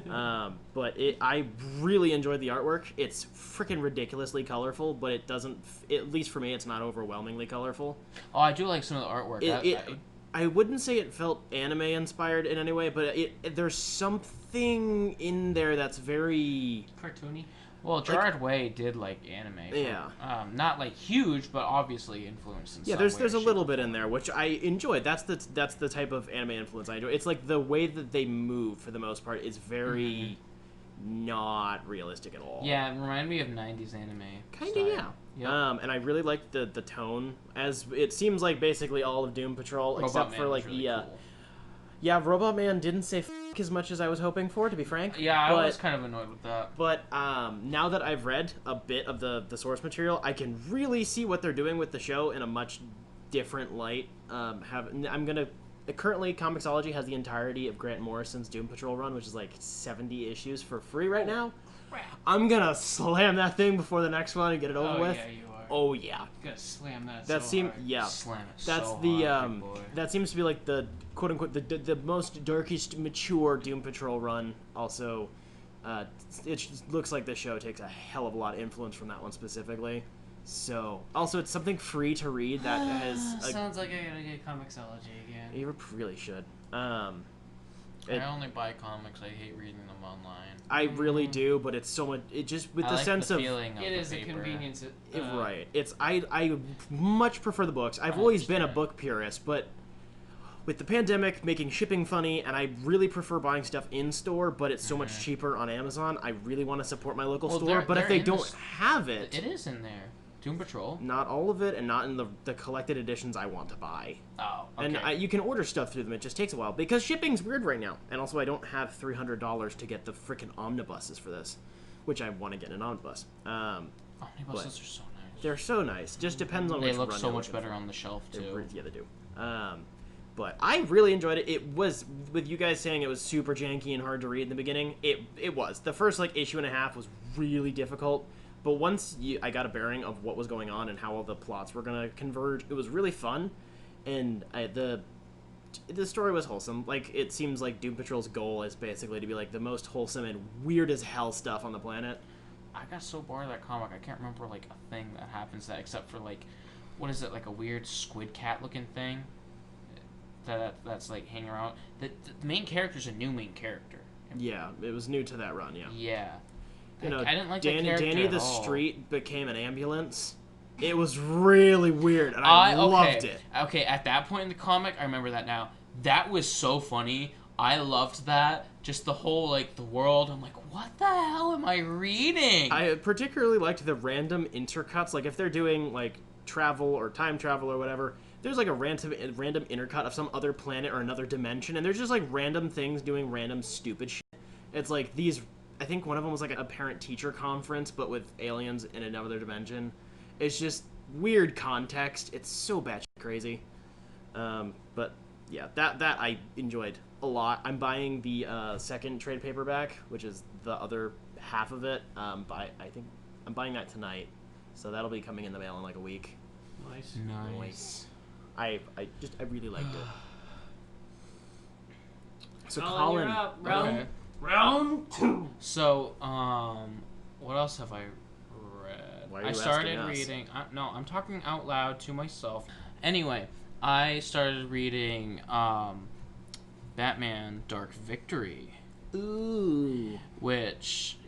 But I really enjoyed the artwork. It's freaking ridiculously colorful, but it doesn't, at least for me, it's not overwhelmingly colorful. Oh, I do like some of the artwork. I wouldn't say it felt anime-inspired in any way, but there's something in there that's very... cartoony. Well, Gerard Way did like anime. Not like huge, but obviously influenced in some way. There's a little bit in there, which I enjoyed. That's the type of anime influence I enjoy. It's like the way that they move, for the most part, is very not realistic at all. Yeah, it reminded me of 90s anime. Kind of, yeah. Yep. And I really liked the tone, as it seems like basically all of Doom Patrol, except for like really cool. Yeah, Robot Man didn't say f*** as much as I was hoping for, to be frank. Yeah, I was kind of annoyed with that. But now that I've read a bit of the source material, I can really see what they're doing with the show in a much different light. Currently, Comixology has the entirety of Grant Morrison's Doom Patrol run, which is like 70 issues for free right now. Crap. I'm gonna slam that thing before the next one and get it over with. Yeah, you are. Oh yeah. You gotta slam that. Hard. Yeah. Slam it. That's so the hard, boy. That seems to be like the quote unquote the most darkest mature Doom Patrol run. Also, it looks like the show takes a hell of a lot of influence from that one specifically. So also it's something free to read that has. Sounds like I gotta get Comixology again. You really should. I only buy comics. I hate reading them online. I really do, but it's so much. It just with the like sense the of feeling it of is the a paper. convenience. Right. It's I much prefer the books. I've always been a book purist, but with the pandemic making shipping funny, and I really prefer buying stuff in store, but it's so much cheaper on Amazon. I really want to support my local store, but if they don't have it, it is in there. Doom Patrol. Not all of it, and not in the collected editions I want to buy. Oh, okay. And you can order stuff through them. It just takes a while because shipping's weird right now. And also, I don't have $300 to get the freaking omnibuses for this, which I want to get an omnibus. Omnibuses are so nice. They're so nice. Just depends on which run. They look so much better on the shelf too. Yeah, they do. But I really enjoyed it. It was, with you guys saying it was super janky and hard to read in the beginning, it was. The first issue and a half was really difficult. But once I got a bearing of what was going on and how all the plots were going to converge, it was really fun. And the story was wholesome. Like, it seems like Doom Patrol's goal is basically to be like the most wholesome and weird as hell stuff on the planet. I got so bored of that comic. I can't remember like a thing that happens that except for like, what is it, like a weird squid cat looking thing that's like hanging around. The main character's a new main character. Yeah, it was new to that run. Yeah. Yeah. You know, I didn't like that character Danny at the all. Street became an ambulance. It was really weird, and I loved it. Okay, at that point in the comic, I remember that now. That was so funny. I loved that. Just the whole, like, the world. I'm like, what the hell am I reading? I particularly liked the random intercuts. Like, if they're doing, like, travel or time travel or whatever, there's, like, a random intercut of some other planet or another dimension, and there's just, like, random things doing random stupid shit. It's like these... I think one of them was like a parent-teacher conference, but with aliens in another dimension. It's just weird context. It's so batshit crazy. But yeah, that I enjoyed a lot. I'm buying the second trade paperback, which is the other half of it. I think I'm buying that tonight, so that'll be coming in the mail in like a week. Nice. I really liked it. So Colin, Colin, you're up. Okay. Round 2. So, what else have I read? Why are you I started asking us? reading. I'm talking out loud to myself. Anyway, I started reading Batman: Dark Victory. Ooh. Which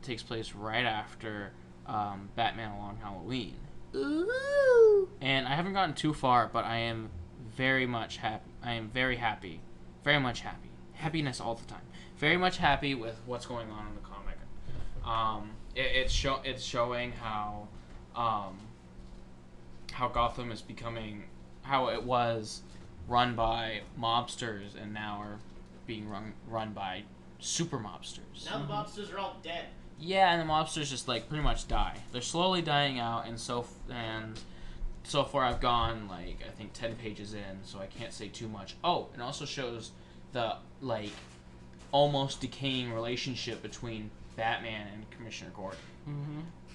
takes place right after Batman: A Long Halloween. Ooh. And I haven't gotten too far, but I am very much happy. I am very happy. Very much happy. Happiness all the time. Very much happy with what's going on in the comic. It's showing how Gotham is becoming, how it was run by mobsters and now are being run by super mobsters. Now the mobsters are all dead. Yeah, and the mobsters just like pretty much die. They're slowly dying out, and so far I've gone like I think 10 pages in, so I can't say too much. Oh, it also shows the like almost decaying relationship between Batman and Commissioner Gordon,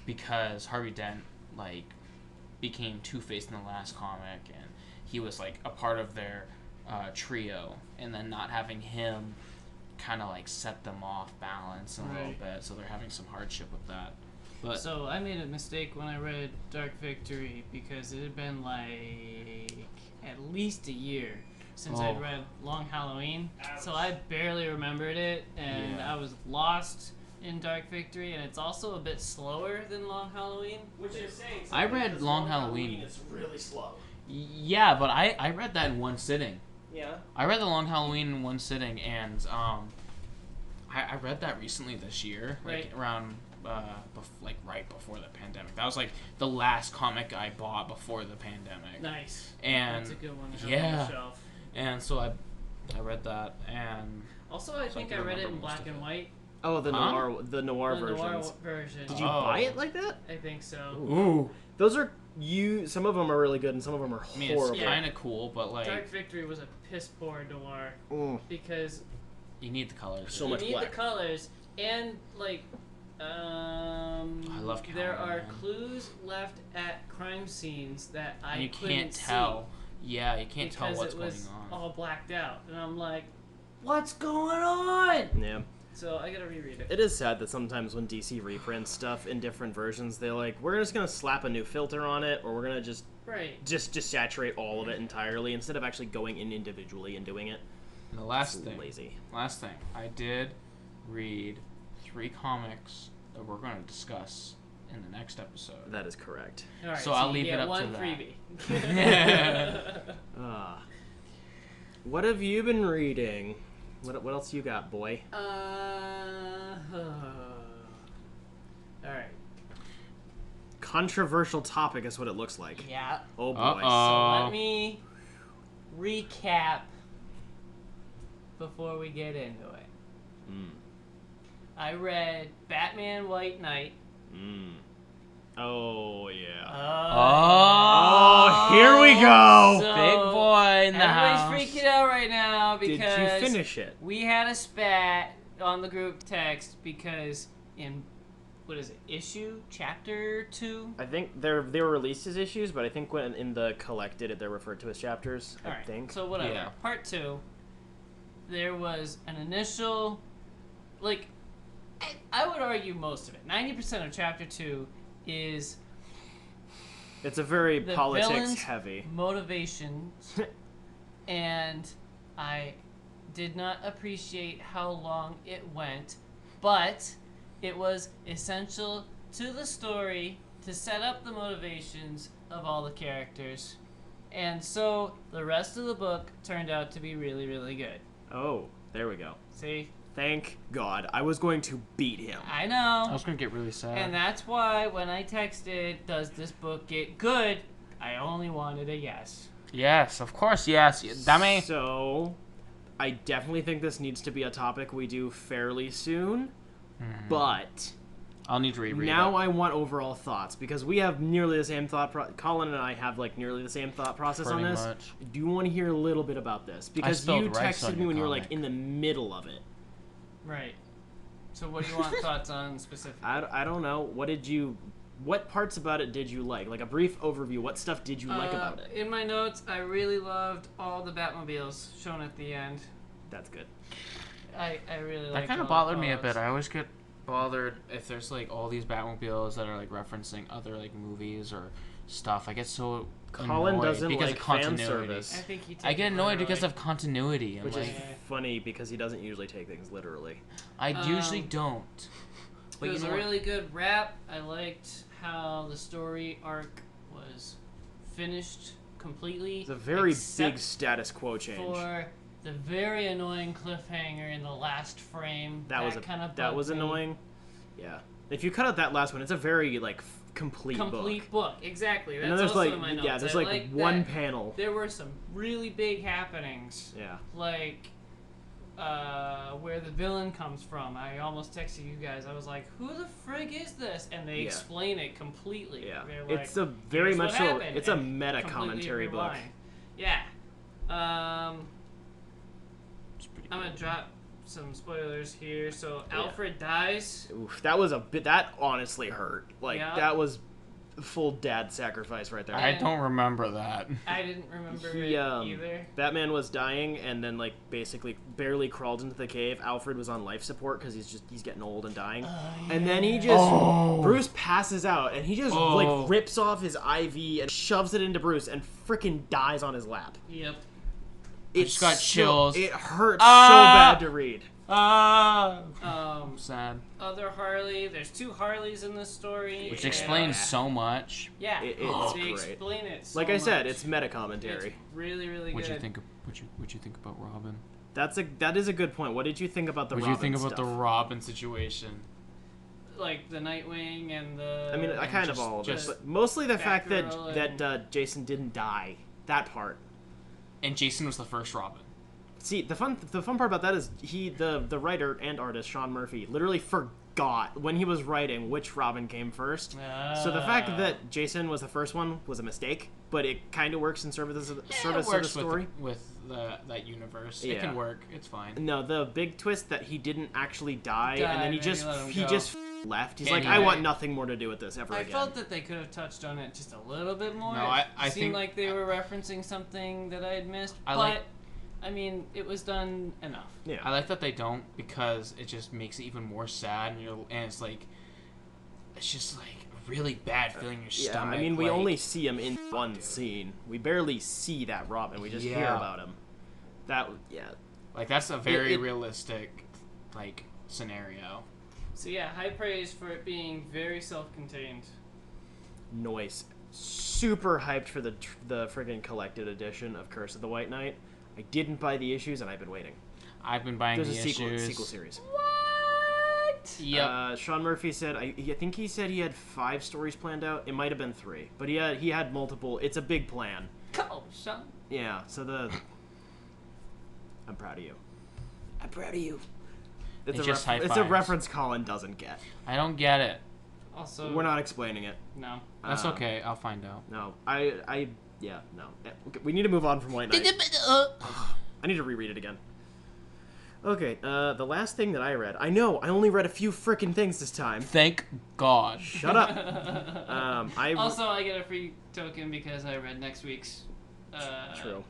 because Harvey Dent like became Two-Face in the last comic, and he was like a part of their trio, and then not having him kind of like set them off balance a little bit, so they're having some hardship with that. But so I made a mistake when I read Dark Victory because it had been like at least a year since I'd read Long Halloween, so I barely remembered it, and I was lost in Dark Victory, and it's also a bit slower than Long Halloween. Which is saying I read Long Halloween. It's really slow. Yeah, but I read that in one sitting. Yeah. I read the Long Halloween in one sitting, and I read that recently this year, like around right before the pandemic. That was like the last comic I bought before the pandemic. Nice. And that's a good one to have on the shelf. And so I read that, and also I think I read it in black and white. Oh, the noir versions. Noir version. Did you buy it like that? I think so. Ooh. Those are some of them are really good and some of them are horrible. It's kind of cool, but like Dark Victory was a piss poor noir because you need the colors. So much you need black. the colors and like I love there Cowan, are man. clues left at crime scenes that I you couldn't can't tell. see Yeah, you can't tell because what's it was going on. all blacked out, and I'm like, what's going on? Yeah. So I gotta reread it. It is sad that sometimes when DC reprints stuff in different versions, they're like, we're just gonna slap a new filter on it, or we're gonna just saturate all of it entirely instead of actually going in individually and doing it. And the last It's thing, I did read 3 comics that we're going to discuss in the next episode. That is correct. All right, so I'll leave you it get up one to freebie. What have you been reading? What else you got, boy? All right. Controversial topic is what it looks like. Yeah. Oh boy. Uh-oh. So let me recap before we get into it. I read Batman White Knight. Oh yeah. Oh, here we go. So big boy in the house. everybody's freaking out right now because Did you finish it? we had a spat on the group text because in chapter 2? I think they were released as issues, but I think when in the collected, they're referred to as chapters. I think. So whatever. Yeah. Part 2, there was an initial, like, I would argue most of it. 90% of chapter 2 is It's a very the politics villain's heavy. motivations, and I did not appreciate how long it went, but it was essential to the story to set up the motivations of all the characters. And so the rest of the book turned out to be really, really good. Oh, there we go. See? Thank God. I was going to beat him. I know. I was going to get really sad. And that's why when I texted, does this book get good? I only wanted a yes. Yes, of course, yes. Dummy. So, I definitely think this needs to be a topic we do fairly soon. But I'll need to reread now it. I want overall thoughts because we have nearly the same Colin and I have like nearly the same thought process on Pretty this. much. I do want to hear a little bit about this because spelled you rice on texted me your when you were like comic. in the middle of it. Right. So what do you want thoughts on specifically? I don't know. What parts about it did you like? Like a brief overview. What stuff did you like about it? In my notes, I really loved all the Batmobiles shown at the end. That's good. I really That liked kind of all bothered me a those. bit. I always get bothered if there's like all these Batmobiles that are like referencing other like movies or stuff. I get so Colin annoyed doesn't because like of fan continuity. service. I think he I took get it annoyed because literally. of continuity. I'm Which like, is funny because he doesn't usually take things literally. I usually don't. But It was you a know what? really good wrap. I liked how the story arc was finished completely. It's a very except big status quo change. for the very annoying cliffhanger in the last frame. That was bugged me. annoying. Yeah. If you cut out that last one, it's a very like complete book. Exactly. That's And then there's also like in my notes. yeah, there's I like liked one that panel. There were some really big happenings. Yeah. Like where the villain comes from. I almost texted you guys. I was like, "Who the frig is this?" And they Yeah. explain it completely. Yeah. They're like, It's a very "Here's much what so happened," it's a and meta completely commentary book. rewind. Yeah. It's pretty I'm cool. gonna drop some spoilers here. So Alfred dies. Oof, that was a bit that honestly hurt. Like Yeah. that was full dad sacrifice right there. I don't remember that. I didn't remember He, it either. Batman was dying and then like basically barely crawled into the cave. Alfred was on life support because he's getting old and dying. And then he just Bruce passes out and he just like rips off his IV and shoves it into Bruce and freaking dies on his lap. Yep. I just got chills. It hurts so bad to read. Sad. Other Harley. There's 2 Harleys in this story. Which explains so much. Yeah, it's they great. explain it so Like I said, much. it's meta commentary. It's really, really What'd good. you think? What'd you think about Robin? That is a good point. What did you think about the What'd Robin you think about stuff? the Robin situation? Like the Nightwing and the... I mean, I kind of all of it, but mostly the fact Batgirl that Jason didn't die. That part. And Jason was the first Robin. See, the fun part about that is the writer and artist Sean Murphy literally forgot when he was writing which Robin came first. So the fact that Jason was the first one was a mistake, but it kind of works in service of the story. With that universe. Yeah. It can work. It's fine. No, the big twist that he didn't actually die and then he just left. He's like, Anyway. I want nothing more to do with this ever I again. felt that they could have touched on it just a little bit more. No, I It seemed think- like they were referencing something that I had missed. I mean, it was done enough. Yeah. I like that they don't because it just makes it even more sad and it's like it's just like a really bad feeling in your Yeah, stomach. I mean, we like, only see him in one scene. We barely see that Robin. We just hear Yeah. about him. like that's a very It- realistic like scenario. So yeah, high praise for it being very self-contained. Noise. Super hyped for the friggin' collected edition of Curse of the White Knight. I didn't buy the issues, and I've been waiting. I've been buying There's the a sequel issues. series. What? Yep. Sean Murphy said, I think he said he had 5 stories planned out. It might have been 3, but he had multiple. It's a big plan. Go, son. Yeah. So I'm proud of you. I'm proud of you. It's just high It's a fives. reference Colin doesn't get. I don't get it. Also, We're not explaining it. No. That's okay. I'll find out. No, yeah, no. Okay, we need to move on from White Knight. I need to reread it again. Okay, the last thing that I read. I know, I only read a few frickin' things this time. Thank God. Shut up. Also, I get a free token because I read next week's True.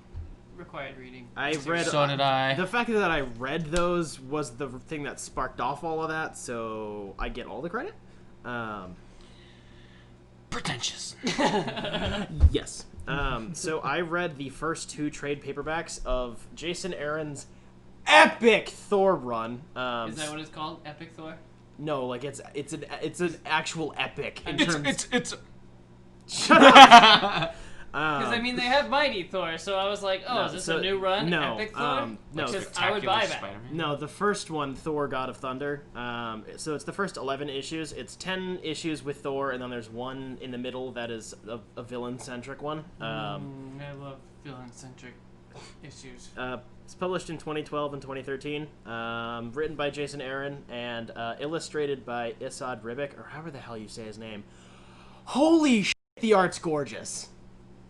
required reading. I read. So did I. The fact that I read those was the thing that sparked off all of that, so I get all the credit. Pretentious. Yes. So I read the first 2 trade paperbacks of Jason Aaron's epic Thor run. Is that what it's called? Epic Thor? No, like it's an actual epic in terms. It's Shut up. Because I mean, they have Mighty Thor, so I was like, oh, No, is this so- a new run? no, Epic Thor? no, Because I would buy that. Spider-Man. No, the first one, Thor: God of Thunder. So it's the first 11 issues. It's 10 issues with Thor, and then there's one in the middle that is a villain-centric one. I love villain-centric issues. It's published in 2012 and 2013. Written by Jason Aaron and illustrated by Isad Ribic, or however the hell you say his name. Holy shit, the art's gorgeous.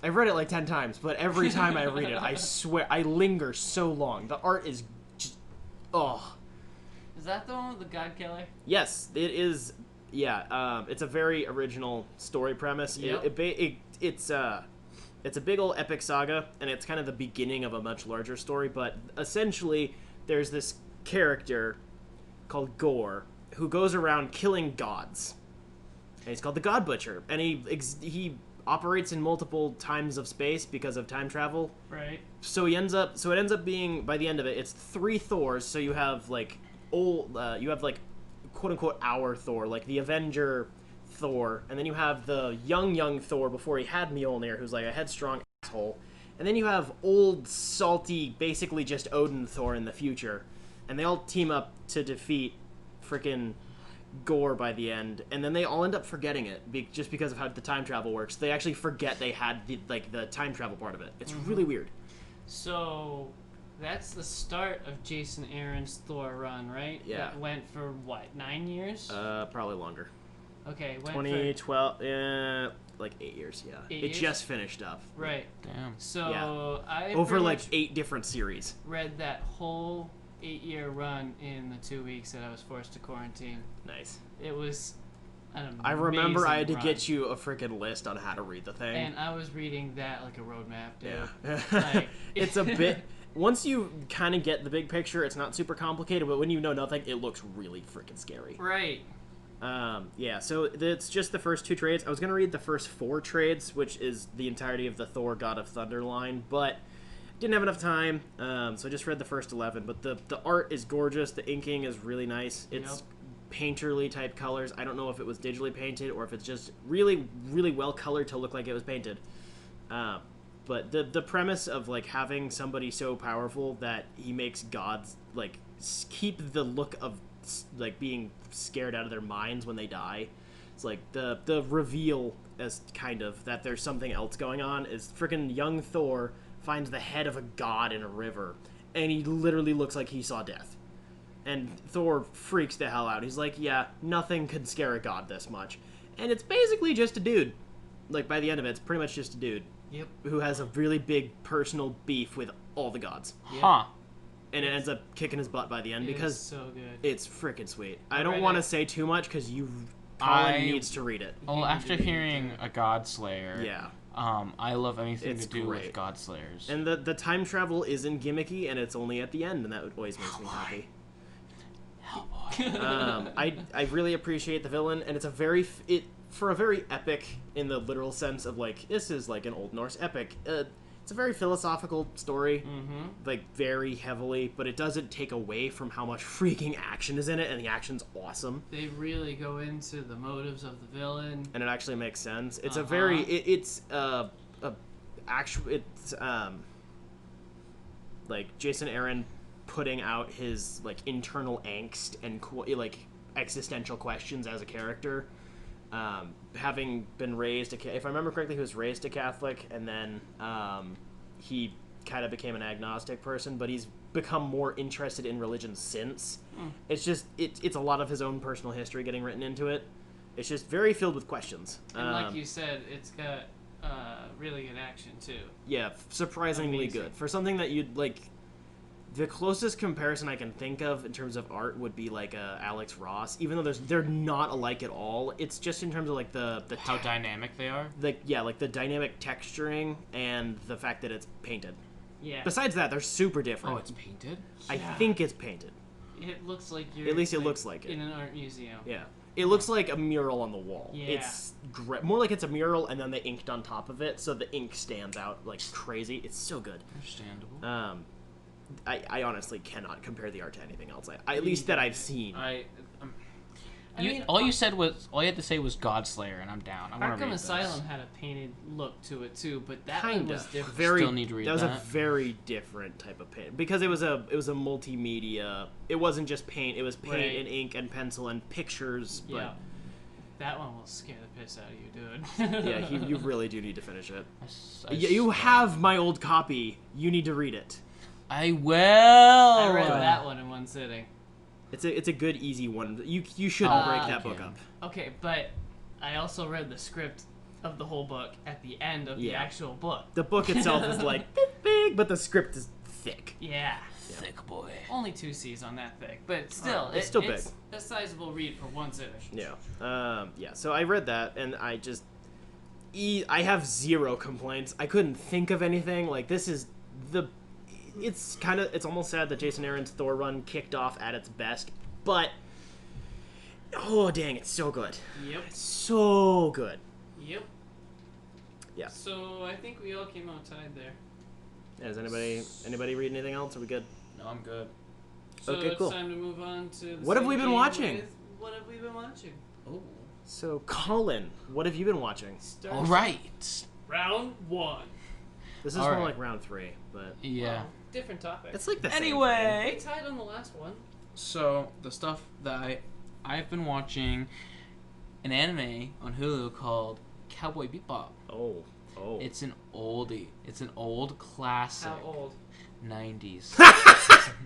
I've read it like 10 times, but every time I read it, I swear, I linger so long. The art is just, oh. Is that the one with the God Killer? Yes, it is. Yeah, it's a very original story premise. Yep. It's a big old epic saga, and it's kind of the beginning of a much larger story. But essentially, there's this character called Gore who goes around killing gods, and he's called the God Butcher, and he operates in multiple times of space because of time travel. Right. So it ends up being, by the end of it, it's 3 Thors. So you have like quote unquote our Thor, like the Avenger Thor, and then you have the young Thor before he had Mjolnir, who's like a headstrong asshole, and then you have old salty, basically just Odin Thor in the future, and they all team up to defeat frickin' Gore by the end, and then they all end up forgetting it just because of how the time travel works. They actually forget they had the time travel part of it. It's really weird. So that's the start of Jason Aaron's Thor run, right? Yeah. That went for what, 9 years? Probably longer. Okay, went 2012, like 8 years. Yeah, 8 it years? just finished up for right. Damn. So I over pretty like much 8 different series. read that whole 8-year run in the 2 weeks that I was forced to quarantine. Nice. It was an I remember I had to amazing get you a freaking list on how to read the thing. and I was reading that like a roadmap, dude. Yeah. Like, It's a bit... Once you kind of get the big picture, it's not super complicated, but when you know nothing, it looks really freaking scary. right. Yeah, so it's just the first 2 trades. I was going to read the first 4 trades, which is the entirety of the Thor God of Thunder line, but didn't have enough time, so I just read the first 11. But the art is gorgeous. The inking is really nice. It's painterly type colors. I don't know if it was digitally painted or if it's just really, really well colored to look like it was painted. But the premise of like having somebody so powerful that he makes gods like keep the look of like being scared out of their minds when they die. It's like the reveal as kind of that there's something else going on is freaking young Thor finds the head of a god in a river, and he literally looks like he saw death. And Thor freaks the hell out. He's like, yeah, nothing could scare a god this much. And it's basically just a dude. Like, by the end of it, it's pretty much just a dude. Yep. Who has a really big personal beef with all the gods. Yep. Huh. And it ends up kicking his butt by the end It because is so good. it's freaking sweet. I Alright, don't want to say too much because Colin needs to read it. Well, after hearing a God Slayer, Yeah. I love anything It's to do great. with God Slayers. And the time travel isn't gimmicky, and it's only at the end, and that always makes me happy. I really appreciate the villain, and it's a very for a very epic in the literal sense of like this is like an Old Norse epic. It's a very philosophical story, like very heavily, but it doesn't take away from how much freaking action is in it, and the action's awesome. They really go into the motives of the villain. And it actually makes sense. It's a very it's like Jason Aaron putting out his like internal angst and like existential questions as a character. Having been raised if I remember correctly, he was raised a Catholic, and then he kind of became an agnostic person, but he's become more interested in religion since. It's just it's a lot of his own personal history getting written into it. It's just very filled with questions. And like you said, it's got really good action too. Yeah, surprisingly Amazing. good for something that you'd like. The closest comparison I can think of in terms of art would be like Alex Ross, even though they're not alike at all. It's just in terms of like the How dynamic they are. like the dynamic texturing and the fact that it's painted. Yeah. Besides that, they're super different. Oh, it's painted? I think it's painted. It looks like you're. At least it looks like it. in an art museum. Yeah. It looks like a mural on the wall. Yeah. It's more like it's a mural and then they inked on top of it, so the ink stands out like crazy. It's so good. Understandable. I honestly cannot compare the art to anything else. At least that I've seen. All you had to say was God Slayer, and I'm down. I want to Arkham read Asylum this. had a painted look to it too, but that Kind one was of. different. Very, Still need to read that was that. a very different type of paint because it was a multimedia. It wasn't just paint. It was paint Right. and ink and pencil and pictures. But Yeah. That one will scare the piss out of you, dude. yeah, you really do need to finish it. I You have my old copy. You need to read it. I will. I read that one in one sitting. It's a good easy one. You shouldn't break that book up. Okay, but I also read the script of the whole book at the end of the Yeah. actual book. The book itself is like big, but the script is thick. Yeah. Thick boy. Only 2 C's on that thick, but still, it's still it's a sizable read for one sitting. Yeah. Yeah. So I read that, and I just, I have zero complaints. I couldn't think of anything. Like this is it's almost sad that Jason Aaron's Thor run kicked off at its best, but oh dang, it's so good. Yep. So good. Yep. Yeah. So I think we all came out tied there. Does anybody read anything else? Are we good? No, I'm good. So Okay, cool. it's time to move on to the What have same we been game watching? with What have we been watching? Oh. So Colin, what have you been watching? All right. Round 1. This is All more right. like round 3, but Yeah. Well, different topic. it's like the same Anyway. We tied on the last one. So the stuff that I've been watching an anime on Hulu called Cowboy Bebop. thing. Oh. It's an oldie. It's an old classic. How old? 90s.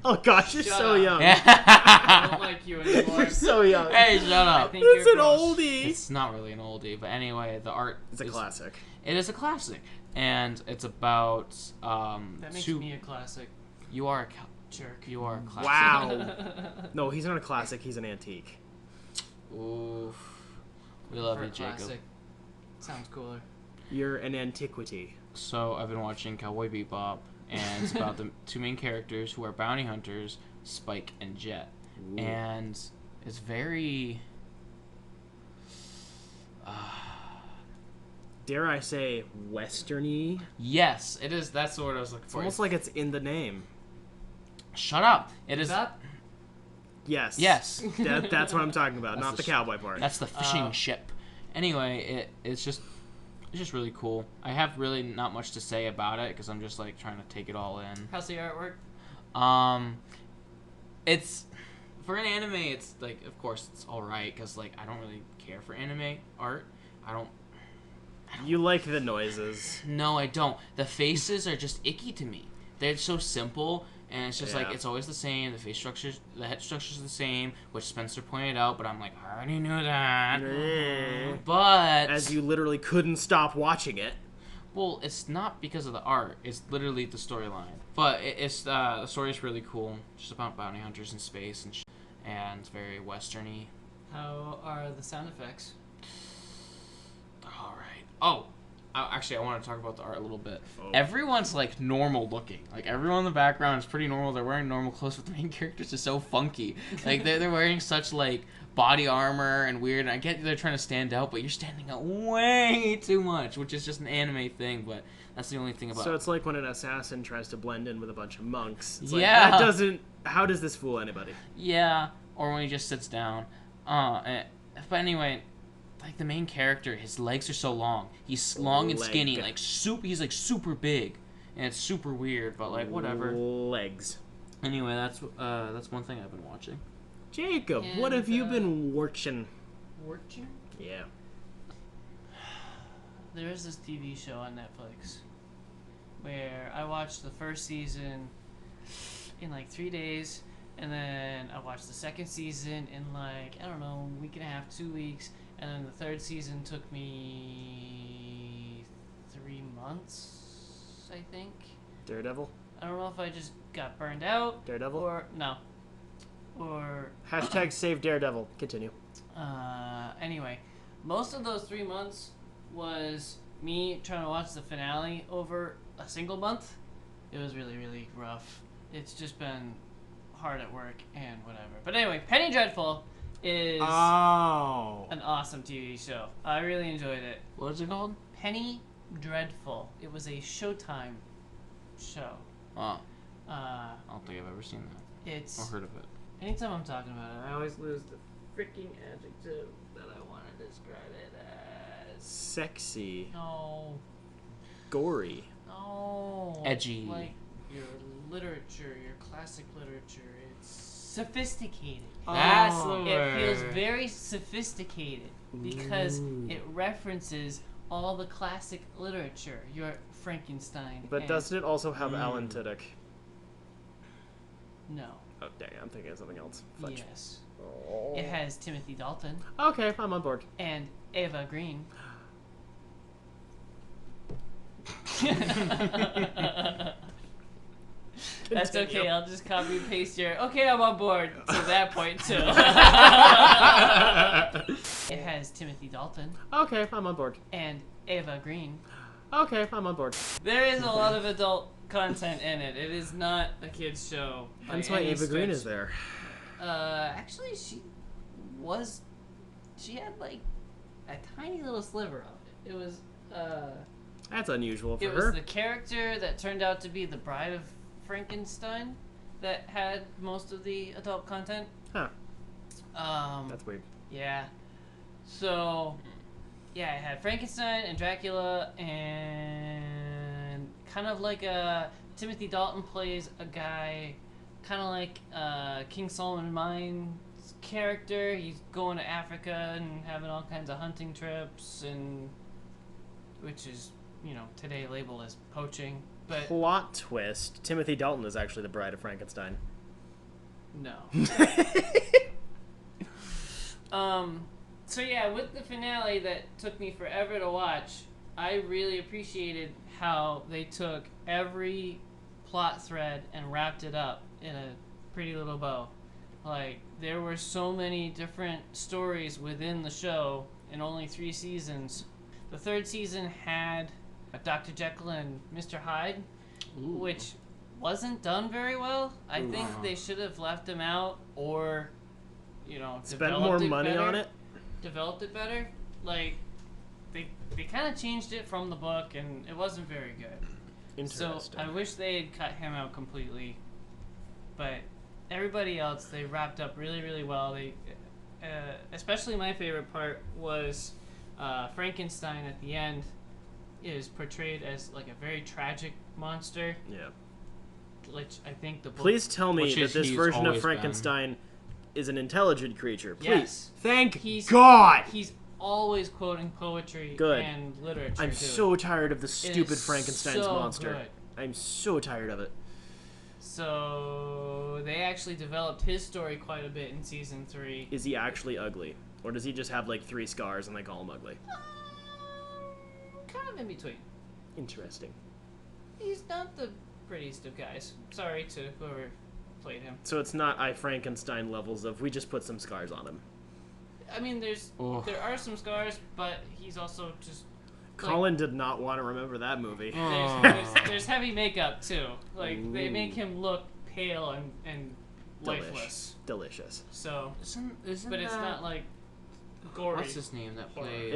Oh gosh, you're Shut so up. young. I don't like you anymore. You're so young. Hey, shut I up. think It's you're an gross. oldie. It's not really an oldie, but anyway, the art. It's a classic. It is a classic, and it's about That makes two. me a classic You are a jerk. you are a classic. Wow. No, he's not a classic. He's an antique. Oof. We love For you, a Jacob. classic. Sounds cooler. You're an antiquity. So I've been watching Cowboy Bebop, and it's about the two main characters who are bounty hunters, Spike and Jet. Ooh. And it's very... Dare I say, westerny? yes, it is. That's the word I was looking It's for. almost like it's in the name. Shut up. It is... That Yes. Yes. That's what I'm talking about, That's not the the cowboy part. That's the fishing ship. Anyway, it's just really cool. I have really not much to say about it because I'm just like trying to take it all in. how's the artwork? It's for an anime. It's like, of course, it's all right because like I don't really care for anime art. I don't. You like the noises. No, I don't. The faces are just icky to me. They're so simple. And it's just like, Yeah. it's always the same. The head structure's the same, which Spencer pointed out, but I'm like, I already knew that. But... As you literally couldn't stop watching it. Well, it's not because of the art. It's literally the storyline. But the story's really cool. Just about bounty hunters in space and it's very westerny. How are the sound effects? All right. Oh, actually, I want to talk about the art a little bit. Oh. Everyone's like normal looking. Like everyone in the background is pretty normal. They're wearing normal clothes, but the main characters are so funky. Like they're wearing such like body armor and weird. And I get they're trying to stand out, but you're standing out way too much, which is just an anime thing. But that's the only thing about. So it's like when an assassin tries to blend in with a bunch of monks. It's Yeah. Like, that doesn't... How does this fool anybody? Yeah, or when he just sits down. But anyway. Like the main character, his legs are so long. He's long and skinny, like he's like super big, and it's super weird. But like whatever. Legs. Anyway, that's one thing I've been watching. Jacob, what have you been watching? Watching? Yeah. There is this TV show on Netflix where I watched the first season in like 3 days, and then I watched the second season in like, I don't know, a week and a half, 2 weeks. And then the third season took me 3 months, I think. Daredevil? I don't know if I just got burned out. Daredevil? Or, no. Or, Hashtag save Daredevil. Continue. anyway. Most of those 3 months was me trying to watch the finale over a single month. It was really, really rough. It's just been hard at work and whatever. But anyway, Penny Dreadful is Oh. an awesome TV show. I really enjoyed it. What is it called? Penny Dreadful. It was a Showtime show. Oh, Uh, I don't think I've ever seen that it's or heard of it. anytime I'm talking about it, I always lose the freaking adjective that I want to describe it as. Sexy. No, Gory. no. Edgy. Like your literature, your classic literature. It's sophisticated. That's Oh. the It feels word. very sophisticated because Ooh. it references all the classic literature. Your Frankenstein. But and- doesn't it also have Alan Tudyk? No. Oh, dang. I'm thinking of something else. Fudge. Yes. Oh. It has Timothy Dalton Okay, I'm on board. and Ava Green. That's okay. I'll just copy and paste your. Okay, I'm on board to that point too. It has Timothy Dalton Okay, I'm on board. and Ava Green. Okay, I'm on board. There is a lot of adult content in it. It is not a kids show. by That's why any Ava Green stretch. is there. Actually, she had like a tiny little sliver of it. It was, That's unusual for it her. was the character that turned out to be the Bride of Frankenstein that had most of the adult content. Huh. Um, That's weird. yeah. So, yeah, it had Frankenstein and Dracula and kind of like Timothy Dalton plays a guy kind of like King Solomon Mine's character. He's going to Africa and having all kinds of hunting trips, and which is, you know, today labeled as poaching. But Plot twist. Timothy Dalton is actually the Bride of Frankenstein. no. So yeah, with the finale that took me forever to watch, I really appreciated how they took every plot thread and wrapped it up in a pretty little bow. Like, there were so many different stories within the show in only 3 seasons. The 3rd season had Dr. Jekyll and Mr. Hyde, which wasn't done very well. I think they should have left him out, or, you know, spent more money on it. Developed it better. Like, they kind of changed it from the book, and it wasn't very good. Interesting. So I wish they had cut him out completely. But everybody else, they wrapped up really, really well. They, especially my favorite part was Frankenstein at the end is portrayed as like a very tragic monster. Yeah. Which I think the book... Please tell me that this version of always Frankenstein is an intelligent creature. Please. Yes. Thank God. He's always quoting poetry Good. and literature. I'm too. so tired of the It stupid is Frankenstein's so monster. good. I'm so tired of it. So they actually developed his story quite a bit in season 3. Is he actually ugly? Or does he just have like 3 scars and they call him ugly? Kind of in between. Interesting. He's not the prettiest of guys. Sorry to whoever played him. So it's not I Frankenstein levels of we just put some scars on him. I mean, there are some scars, but he's also just... Colin did not want to remember that movie. There's heavy makeup, too. Like, they make him look pale and lifeless. Delicious. So, Isn't but it's not, like, gory. What's his name that played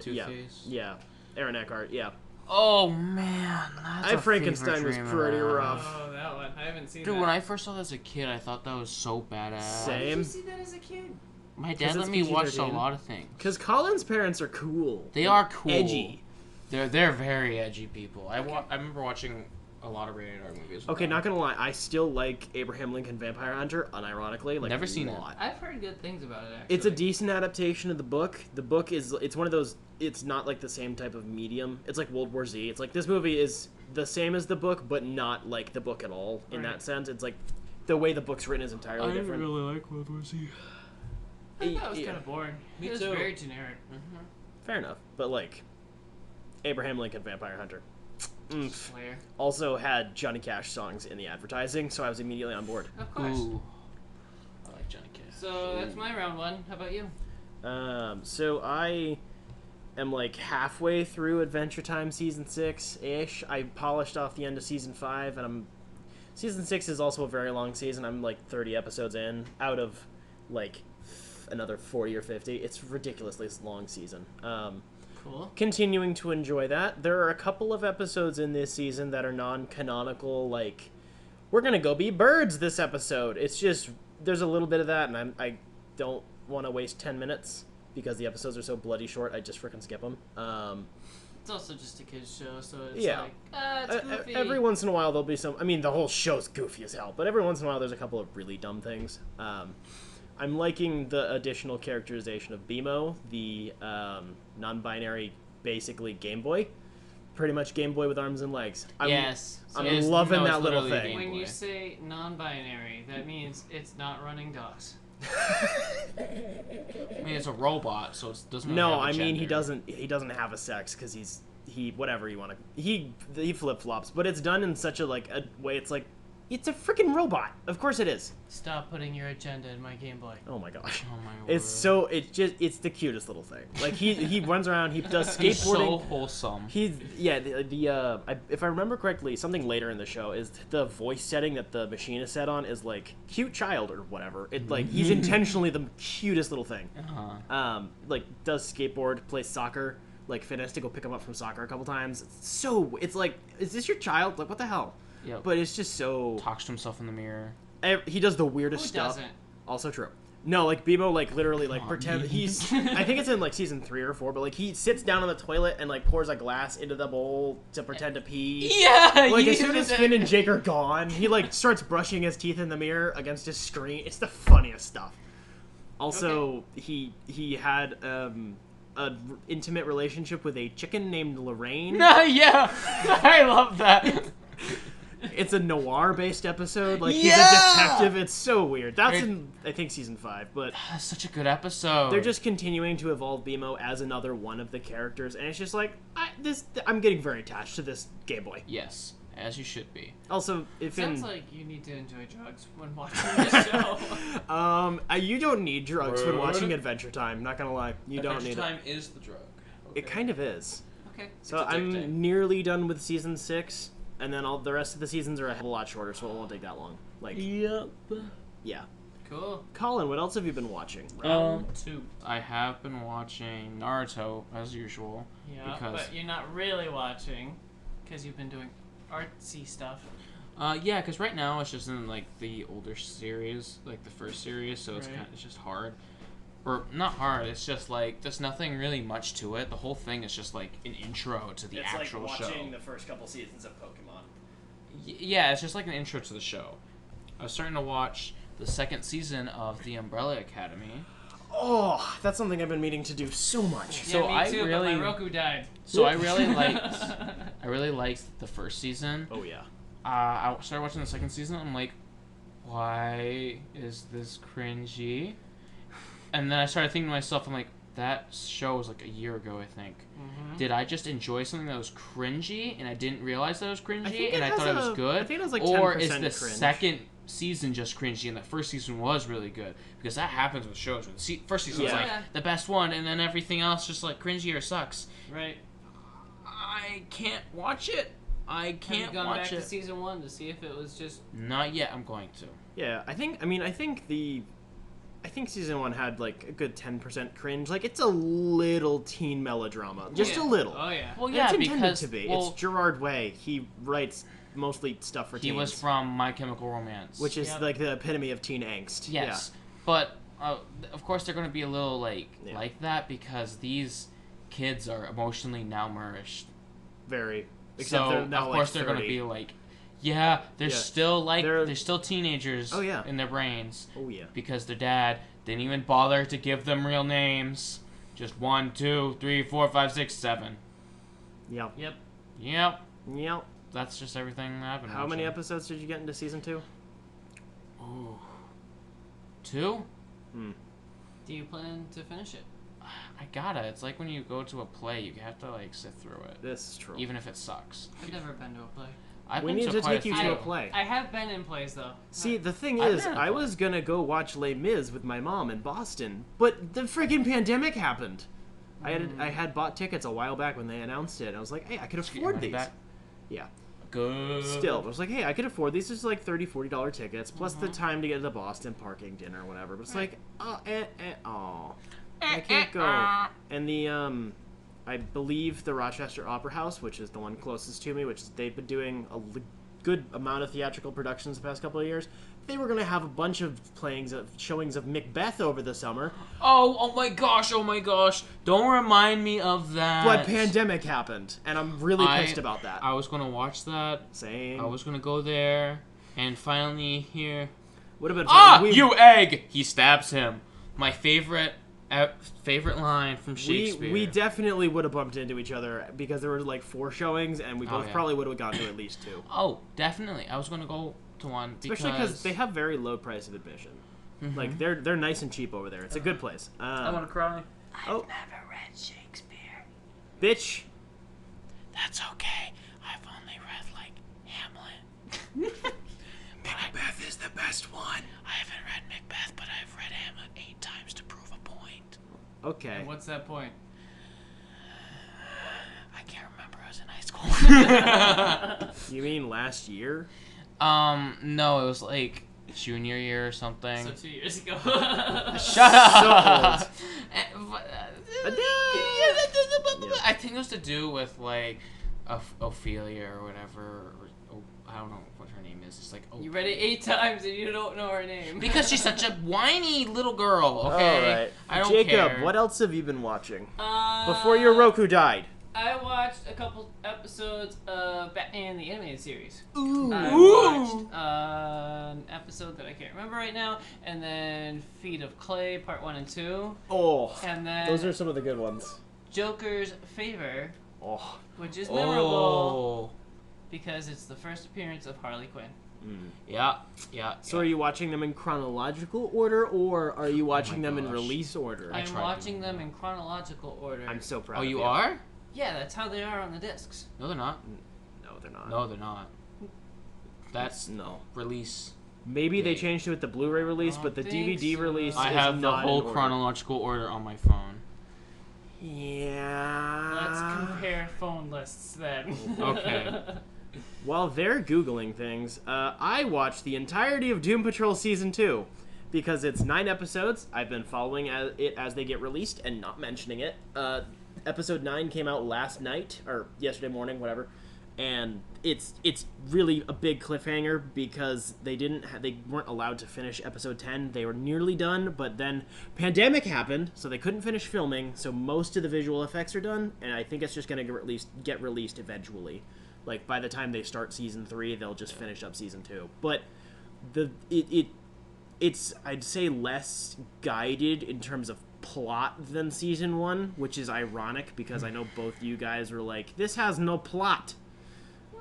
Two-Face? Yeah. Aaron Eckhart, yeah. Oh man, that's Frankenstein was pretty rough. Oh, that one. I haven't seen Dude, that. when I first saw that as a kid, I thought that was so badass. Why did you Same. see that as a kid? My dad let it's me watch a PG-13. lot of things. Because Colin's parents are cool. They are cool. Edgy. They're very edgy people. I remember watching a lot of rated R movies. Okay, not gonna lie, I still like Abraham Lincoln Vampire Hunter, unironically. Like, Never seen a it. lot. I've heard good things about it, actually. It's a decent adaptation of the book. The book it's one of those, it's not like the same type of medium. It's like World War Z. It's like this movie is the same as the book, but not like the book at all in that sense. It's like the way the book's written is entirely different. really like World War Z. I thought it was kind of boring. Me It was too. very generic. Fair enough. But like, Abraham Lincoln Vampire Hunter. Slayer. Also had Johnny Cash songs in the advertising, so I was immediately on board. Of course. Ooh. I like Johnny Cash. So that's my round 1. How about you? So I am like halfway through Adventure Time season 6-ish. I polished off the end of season 5, and season 6 is also a very long season. I'm like 30 episodes in out of like another 40 or 50. It's a ridiculously long season. Cool. Continuing to enjoy that. There are a couple of episodes in this season that are non-canonical, like, we're gonna go be birds this episode. It's just, there's a little bit of that, and I don't want to waste 10 minutes because the episodes are so bloody short. I just freaking skip them. It's also just a kid's show, so it's Yeah. like, it's goofy. Every once in a while there'll be some, I mean, the whole show's goofy as hell, but every once in a while there's a couple of really dumb things. I'm liking the additional characterization of BMO, the non-binary, basically Game Boy. Pretty much Game Boy with arms and legs. Yes. I'm So loving no, that it's little literally thing. when Boy. you say non-binary, that means it's not running DOS. I mean, it's a robot, so it doesn't. Really No, have a I mean gender. he doesn't have a sex because he whatever you want to he flip flops, but it's done in such a like a way. It's like it's a freaking robot. Of course it is. Stop putting your agenda in my Game Boy. Oh my gosh. Oh my word. It's the cutest little thing. Like he runs around. He does skateboarding. He's so wholesome. If I remember correctly, something later in the show is the voice setting that the machine is set on is like cute child or whatever. It like he's intentionally the cutest little thing. Like does skateboard, plays soccer. Like Finn has to go pick him up from soccer a couple times. It's like, is this your child? Like what the hell? Yep. But it's just so. Talks to himself in the mirror. He does the weirdest Who stuff. doesn't? Also true. No, like Bebo, like literally, like pretend he's. I think it's in like season 3 or 4, but like he sits down on the toilet and like pours a glass into the bowl to pretend to pee. Yeah. Like as soon as Finn and Jake are gone, he like starts brushing his teeth in the mirror against his screen. It's the funniest stuff. Also, he had a intimate relationship with a chicken named Lorraine. Yeah, I love that. It's a noir-based episode. Like he's a detective. It's so weird. That's in I think season 5, but That's such a good episode. they're just continuing to evolve BMO as another one of the characters, and it's just like I'm getting very attached to this Game Boy. Yes. as you should be. Also, if Sounds in like you need to enjoy drugs when watching this show. you don't need drugs when What? watching Adventure Time. Not gonna lie, you don't need Time is the drug. it. It kind of is. Okay. So It's addicting. I'm nearly done with season 6, and then all the rest of the seasons are a hell of a lot shorter, so it won't take that long. Like, Yep. yeah. Cool. Colin, what else have you been watching? Round 2. I have been watching Naruto as usual. Yeah, Because- but you're not really watching because you've been doing artsy stuff. Yeah, because right now it's just in like the older series, like the first series, so it's Right. it's just hard, or not hard. It's just like there's nothing really much to it. The whole thing is just like an intro to the actual show. the first couple seasons of Pokemon. Yeah, it's just like an intro to the show. I was starting to watch the second season of The Umbrella Academy. Oh, that's something I've been meaning to do so much. So yeah, me I too, really- but my Roku died. So I really liked the first season. Oh yeah. I started watching the second season. I'm like, why is this cringy? And then I started thinking to myself, I'm like, that show was like a year ago, I think. Mm-hmm. Did I just enjoy something that was cringy and I didn't realize that it was cringy think and it I has thought it was a- good? I think it was like or 10% is the cringe. second season just cringy and the first season was really good? Because that happens with shows. Where the first season was Yeah. like the best one and then everything else just like cringy or sucks. Right. I can't watch it. I Have you can't gone watch back it. to season 1 to see if it was just... Not yet. I'm going to. Yeah, I think season 1 had like a good 10% cringe. Like, it's a little teen melodrama, just Yeah. a little. Oh, yeah. Well, And yeah, it's intended because to be. well, It's Gerard Way. He writes mostly stuff for he teens, was from My Chemical Romance, which is Yep. like the epitome of teen angst. yes, but of course they're going to be a little like Yeah. like that because these kids are emotionally malnourished. Yeah, very. Except So they're now of course like they're going to 30. be like, yeah, they're Yeah. still like They're- they're still teenagers. Oh, yeah. In their brains Oh yeah. because their dad didn't even bother to give them real names. Just 1, 2, 3, 4, 5, 6, 7. Yep. Yep. Yep, Yep. that's just everything that I've been How many watching. episodes did you get into season 2? Ooh. 2? Do you plan to finish it? I gotta. It's like when you go to a play, you have to like sit through it, This is true. even if it sucks. I've never been to a play. I've We been need to quite take you few. to a play. I have been in plays, though. See, the thing I've is, been in a I play. was gonna go watch Les Mis with my mom in Boston, but the friggin' pandemic happened. I had bought tickets a while back when they announced it. I was like, hey, I could Get your afford money these. back. Yeah. Good. Still, I was like, hey, I could afford these. This is like $30-$40 tickets plus the time to get to the Boston parking dinner or whatever. But it's like, I can't go. And the I believe the Rochester Opera House, which is the one closest to me, which is, they've been doing a good amount of theatrical productions the past couple of years. They were gonna have a bunch of showings of Macbeth over the summer, Oh my gosh! Oh my gosh! Don't remind me of that. but pandemic happened, and I'm really I- pissed about that. I was gonna watch that. Same. I was gonna go there, and finally here. Would have been Ah, fun. you egg! He stabs him. My favorite line from Shakespeare. We definitely would have bumped into each other because there were like 4 showings, and we both yeah. probably would have gone to at least 2. Oh, definitely. I was gonna go to one Especially because they have very low price of admission. Mm-hmm. Like they're nice and cheap over there. It's a good place. I want to cry. Oh, Never read Shakespeare. bitch! That's okay. I've only read like Hamlet. Macbeth is the best one. I haven't read Macbeth, but I've read Hamlet 8 times to prove a point. Okay. And what's that point? I can't remember. I was in high school. You mean last year? No, it was like junior year or something. So 2 years ago. Shut up. So I think it was to do with like Ophelia or whatever. Or, I don't know what her name is. It's like You read it 8 times and you don't know her name. because she's such a whiny little girl. Okay, All right. I don't Jacob, care. what else have you been watching Uh, before your Roku died? I watched a couple episodes of Batman the Animated Series. Ooh. I watched an episode that I can't remember right now, and then Feet of Clay Part 1 and 2, Oh, and then those are some of the good ones. Joker's Favor, Oh. which is memorable Oh. because it's the first appearance of Harley Quinn. Yeah. Yeah. So are you watching them in chronological order, or are you watching them in gosh. release order? I'm tried watching them in chronological order. I'm so proud Oh, of you you. are? Yeah, that's how they are on the discs. No, they're not. No, they're not. No, they're not. That's No. release. Maybe they date. changed to it the Blu-ray release, I but the don't DVD think so. release I is have the not whole in order. chronological order on my phone. Yeah. Let's compare phone lists then. Okay. While they're Googling things, I watched the entirety of Doom Patrol Season 2. Because it's 9 episodes, I've been following it as they get released and not mentioning it. Episode 9 came out last night, or yesterday morning, whatever. And it's really a big cliffhanger because they weren't allowed to finish episode 10. They were nearly done, but then pandemic happened, so they couldn't finish filming. So most of the visual effects are done, and I think it's just going to get released eventually. Like by the time they start season 3, they'll just finish up season 2. But it's I'd say less guided in terms of plot than season 1, which is ironic because I know both you guys were like, this has no plot.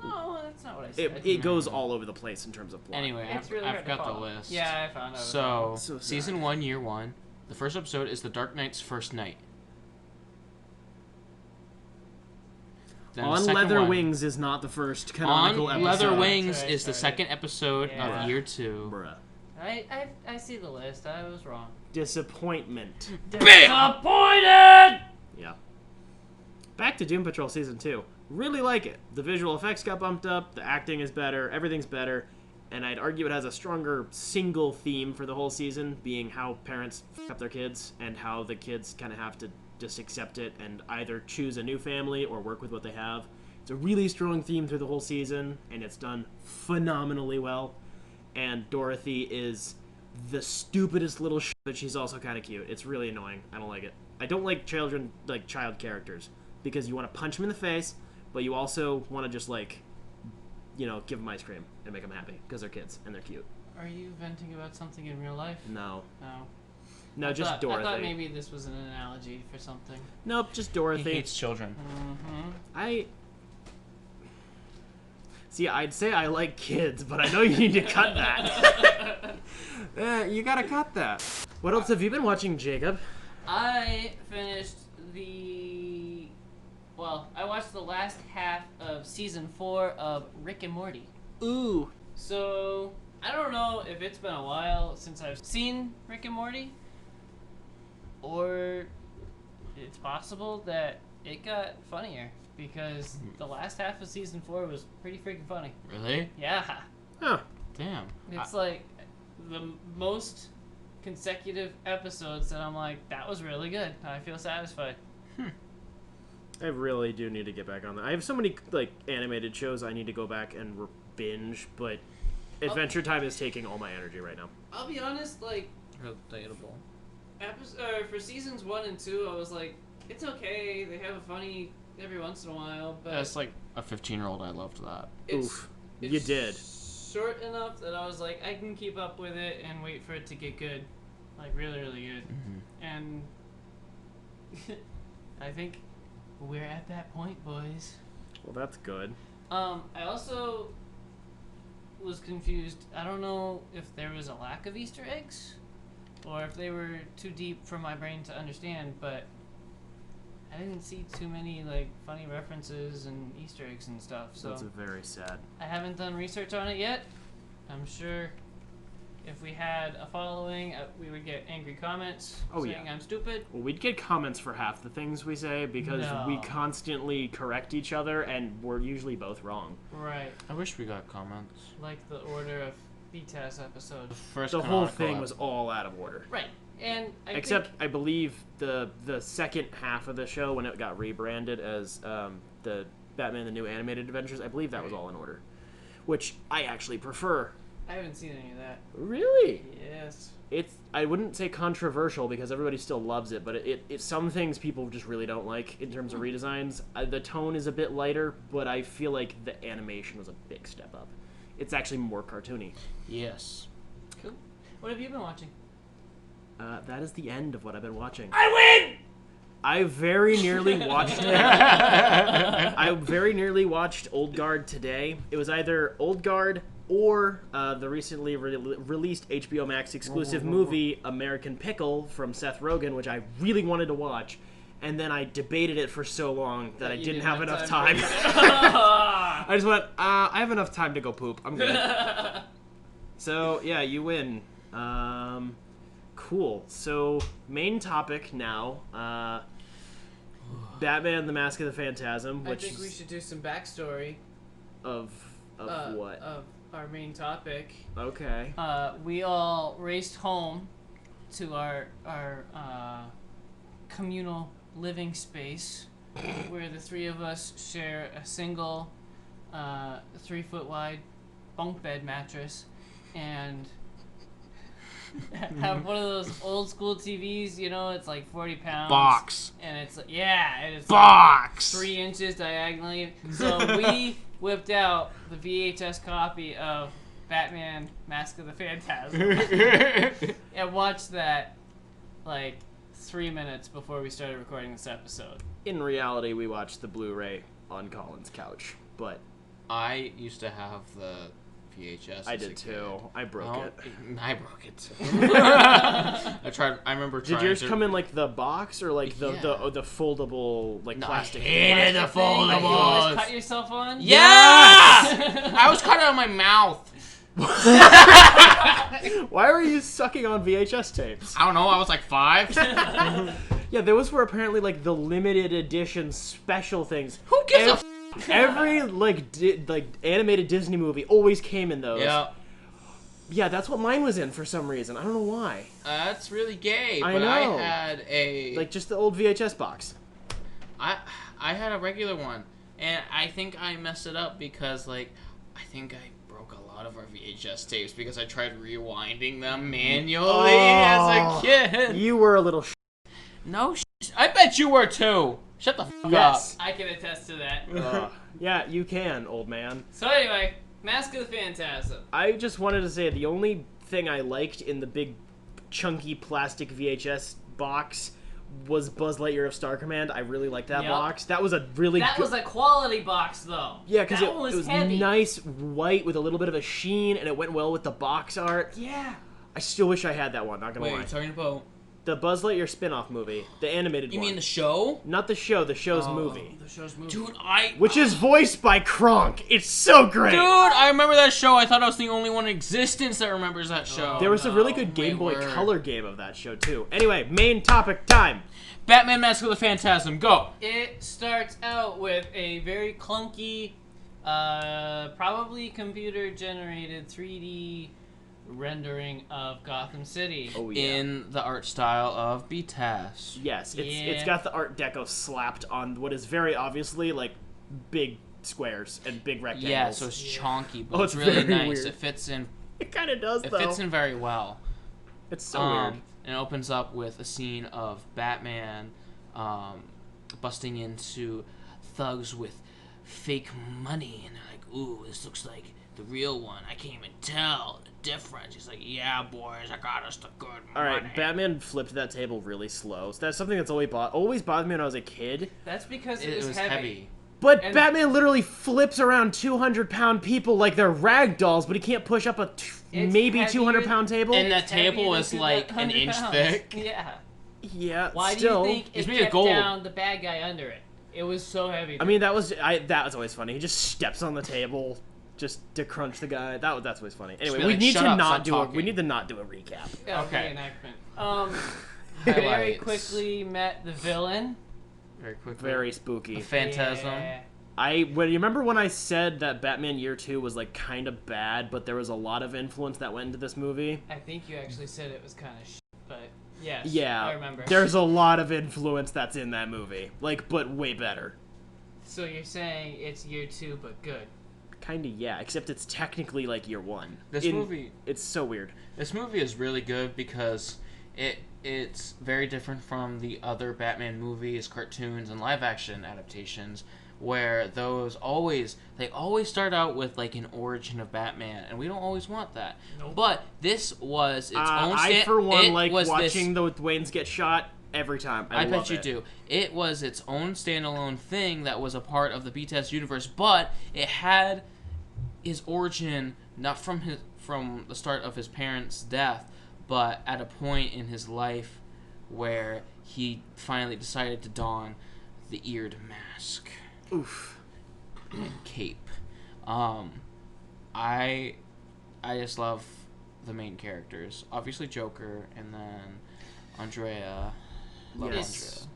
No, that's not what I said. It goes all over the place in terms of plot. Anyway, It's really hard I've to got the follow. list. Yeah, I found out. So, So sad. season 1, year 1. The first episode is The Dark Knight's First Night. Then the On second Leather one- Wings is not the first On canonical episode. Leather Wings Sorry, is the sorry. second episode Yeah. of year 2. Bruh. I see the list. I was wrong. Disappointment. Disappointed! Yeah. Back to Doom Patrol Season 2. Really like it. The visual effects got bumped up, the acting is better, everything's better, and I'd argue it has a stronger single theme for the whole season, being how parents f up their kids, and how the kids kind of have to just accept it and either choose a new family or work with what they have. It's a really strong theme through the whole season, and it's done phenomenally well. And Dorothy is the stupidest little shit, but she's also kind of cute. It's really annoying. I don't like it. I don't like child characters, because you want to punch them in the face, but you also want to just give them ice cream and make them happy because they're kids and they're cute. Are you venting about something in real life? No, No. just Dorothy. I thought maybe this was an analogy for something. Nope, just He Dorothy. hates children. Mm-hmm. I'd say I like kids, but I know you need to cut that. You gotta cut that. What else have you been watching, Jacob? I finished I watched the last half of season 4 of Rick and Morty. Ooh. So, I don't know if it's been a while since I've seen Rick and Morty, or it's possible that it got funnier, because the last half of season 4 was pretty freaking funny. Really? Yeah. Huh. Damn. It's like the most consecutive episodes that I'm like, that was really good. I feel satisfied. I really do need to get back on that. I have so many animated shows I need to go back and binge, but Adventure Time is taking all my energy right now. I'll be honest, Relatable. for seasons 1 and 2, I was like, it's okay. They have a funny every once in a while, but As like a 15-year-old, I loved that. Oof. You did. Short enough that I was like, I can keep up with it and wait for it to get good, really, really good. And I think we're at that point, boys. Well, that's good. I also was confused. I don't know if there was a lack of Easter eggs, or if they were too deep for my brain to understand, but I didn't see too many funny references and Easter eggs and stuff. So That's very sad. I haven't done research on it yet. I'm sure if we had a following, we would get angry comments saying I'm stupid. Well, we'd get comments for half the things we say because we No. constantly correct each other, and we're usually both wrong. Right. I wish we got comments. Like the order of BTAS episode. First The whole canonical thing was all out of order. Right. And I believe the second half of the show, when it got rebranded as the Batman the New Animated Adventures, I believe that was all in order, which I actually prefer. I haven't seen any of that. Really? Yes. I wouldn't say controversial because everybody still loves it, but it some things people just really don't like in terms of redesigns. The tone is a bit lighter, but I feel like the animation was a big step up. It's actually more cartoony. Yes. Cool. What have you been watching? That is the end of what I've been watching. I win! I very nearly watched I very nearly watched Old Guard today. It was either Old Guard or the recently released HBO Max exclusive movie American Pickle from Seth Rogen, which I really wanted to watch, and then I debated it for so long that I didn't have enough time. I just went, I have enough time to go poop. I'm good. So, yeah, you win. Cool. So, main topic now. Batman: The Mask of the Phantasm, which I think we should do some backstory of what? of our main topic. Okay. We all raced home to our communal living space, where the three of us share a single 3-foot wide bunk bed mattress, and have one of those old school TVs. You know, it's like 40 pounds. Box. And it's and it's Box. like 3 inches diagonally. So we whipped out the VHS copy of Batman: Mask of the Phantasm and watched that like 3 minutes before we started recording this episode. In reality, we watched the Blu-ray on Colin's couch, but I used to have the VHS. I did too. I broke it. I broke it too. I remember trying. Did yours to... come in like the box or like the foldable like No, plastic? I hated the That you always foldables. cut yourself on? Yeah! I was cutting out of my mouth. Why were you sucking on VHS tapes? I don't know. I was like 5. Yeah, those were apparently like the limited edition special things. Who gives a Every like animated Disney movie always came in those. Yeah. Yeah, that's what mine was in for some reason. I don't know why. That's really gay. I But know. I had a Like just the old VHS box. I had a regular one, and I think I messed it up because I think I broke a lot of our VHS tapes because I tried rewinding them manually as a kid. You were a little. No, I bet you were too. Shut the fuck Yes. I can attest to that. Yeah, you can, old man. So anyway, Mask of the Phantasm. I just wanted to say the only thing I liked in the big, chunky plastic VHS box was Buzz Lightyear of Star Command. I really liked that Yep. box. That was a really That good... was a quality box, though. Yeah, because that it one was heavy. nice white with a little bit of a sheen, and it went well with the box art. Yeah. I still wish I had that one, not gonna Wait, lie. you're talking about... The Buzz Lightyear spin-off movie, the animated You one. mean the show? Not the show, the show's movie. The show's movie. Dude, Which is voiced by Kronk. It's so great! Dude, I remember that show. I thought I was the only one in existence that remembers that show. There was a really good Game Boy word. Color game of that show, too. Anyway, main topic time. Batman: Mask of the Phantasm, go! It starts out with a very clunky, probably computer-generated 3D rendering of Gotham City. Oh, yeah. In the art style of BTS. Yes, it's Yeah. got the Art Deco slapped on what is very obviously, like, big squares and big rectangles. Yeah, so it's chonky, but Oh, it's it's really very nice. weird. It fits in. It kind of does, It though. fits in very well. It's so weird. And it opens up with a scene of Batman busting into thugs with fake money, and they're like, "Ooh, this looks like the real one. I can't even tell the difference." He's like, "Yeah, boys, I got us the good money." Alright, Batman flipped that table really slow. So that's something that's always bothered me when I was a kid. That's because It was heavy. But And- Batman literally flips around 200-pound people like they're rag dolls, but he can't push up a It's maybe heavier- 200-pound table. And that It's heavier table than is like an 200 inch pounds. thick. Yeah. Yeah, Why still. do you think It's it made of kept gold. down the bad guy under it? It was so heavy. I mean, that was always funny. He just steps on the table just to crunch the guy. That's always funny. Anyway, be we like, need "Shut to up, not stop do talking." we need to not do a recap. Yeah, Okay. reenactment. Very Highlights. quickly met the villain. Very quickly. Very spooky. The Phantasm. Yeah. You remember when I said that Batman Year 2 was like kind of bad, but there was a lot of influence that went into this movie? I think you actually said it was kind of but yes. Yeah. I remember. There's a lot of influence that's in that movie. Like, but way better. So you're saying it's year 2 but good. Kinda, yeah. Except it's technically like Year 1. This movie. It's so weird. This movie is really good because it's very different from the other Batman movies, cartoons, and live action adaptations, where they always start out with like an origin of Batman, and we don't always want that. Nope. But this was its own. I for one like was watching the Waynes get shot every time. I I love bet you it. do. It was its own standalone thing that was a part of the BTS universe, but it had his origin not from the start of his parents' death, but at a point in his life where he finally decided to don the eared mask Oof. and cape. I just love the main characters. Obviously Joker, and then Andrea. Love Yes,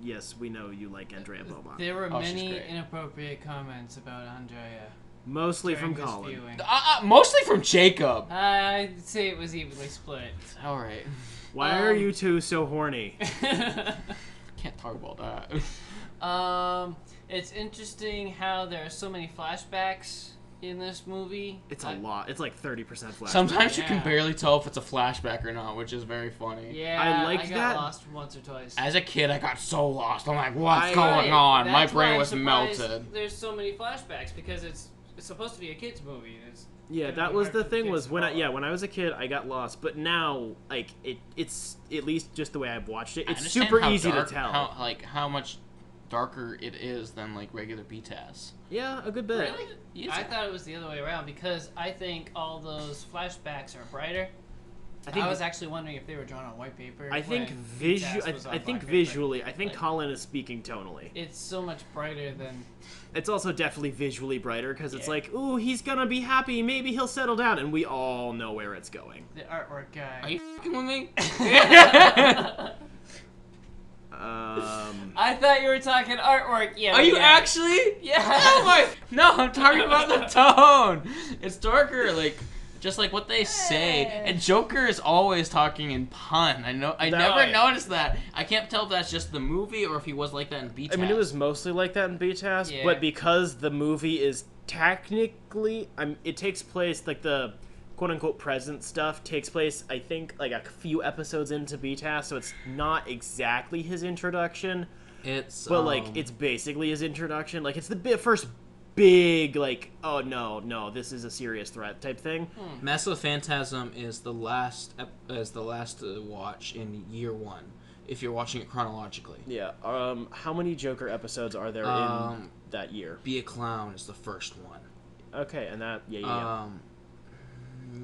yes, we know you like Andrea Beaumont. There were she's many great. inappropriate comments about Andrea. Mostly from during this Colin. viewing. Mostly from Jacob. I'd say it was evenly split. All right. Why are you two so horny? Can't talk about that. It's interesting how there are so many flashbacks in this movie. It's a lot. It's like 30% flashback. Sometimes you can Yeah. barely tell if it's a flashback or not, which is very funny. Yeah, I like I got that. lost once or twice. As a kid, I got so lost. I'm like, what's Right, going on? My That's why brain I'm was surprised melted. There's so many flashbacks because it's supposed to be a kids movie. It's Yeah, gonna that be was hard the for thing kids was to when follow. when I was a kid I got lost, but now like it's at least just the way I've watched it. I It's understand super how easy dark- to tell. how much darker it is than like regular BTAS. Yeah, a good bit. Really? I thought it was the other way around because I think all those flashbacks are brighter. I was actually wondering if they were drawn on white paper. I think when visually. BTAS was on I think black paper. visually. I think Like, Colin is speaking tonally. it's so much brighter than It's also definitely visually brighter because it's Yeah. like, ooh, he's gonna be happy. Maybe he'll settle down, and we all know where it's going. the artwork guy. Are you f***ing with me? I thought you were talking artwork. Yeah. Are you yeah. actually? Yeah. Oh my! No, I'm talking about the tone. It's darker, like just like what they say. And Joker is always talking in pun. I never noticed that. I can't tell if that's just the movie or if he was like that in BTAS. I mean, it was mostly like that in BTAS, Yeah. but because the movie is technically, it takes place like the quote-unquote present stuff takes place, I think, like a few episodes into BTAS, so it's not exactly his introduction, It's but like it's basically his introduction. Like it's the first big like, oh no, this is a serious threat type thing. Mask of the Phantasm is the last watch in year one, if you're watching it chronologically. Yeah. How many Joker episodes are there in that year? Be a Clown is the first one. Okay, and that yeah.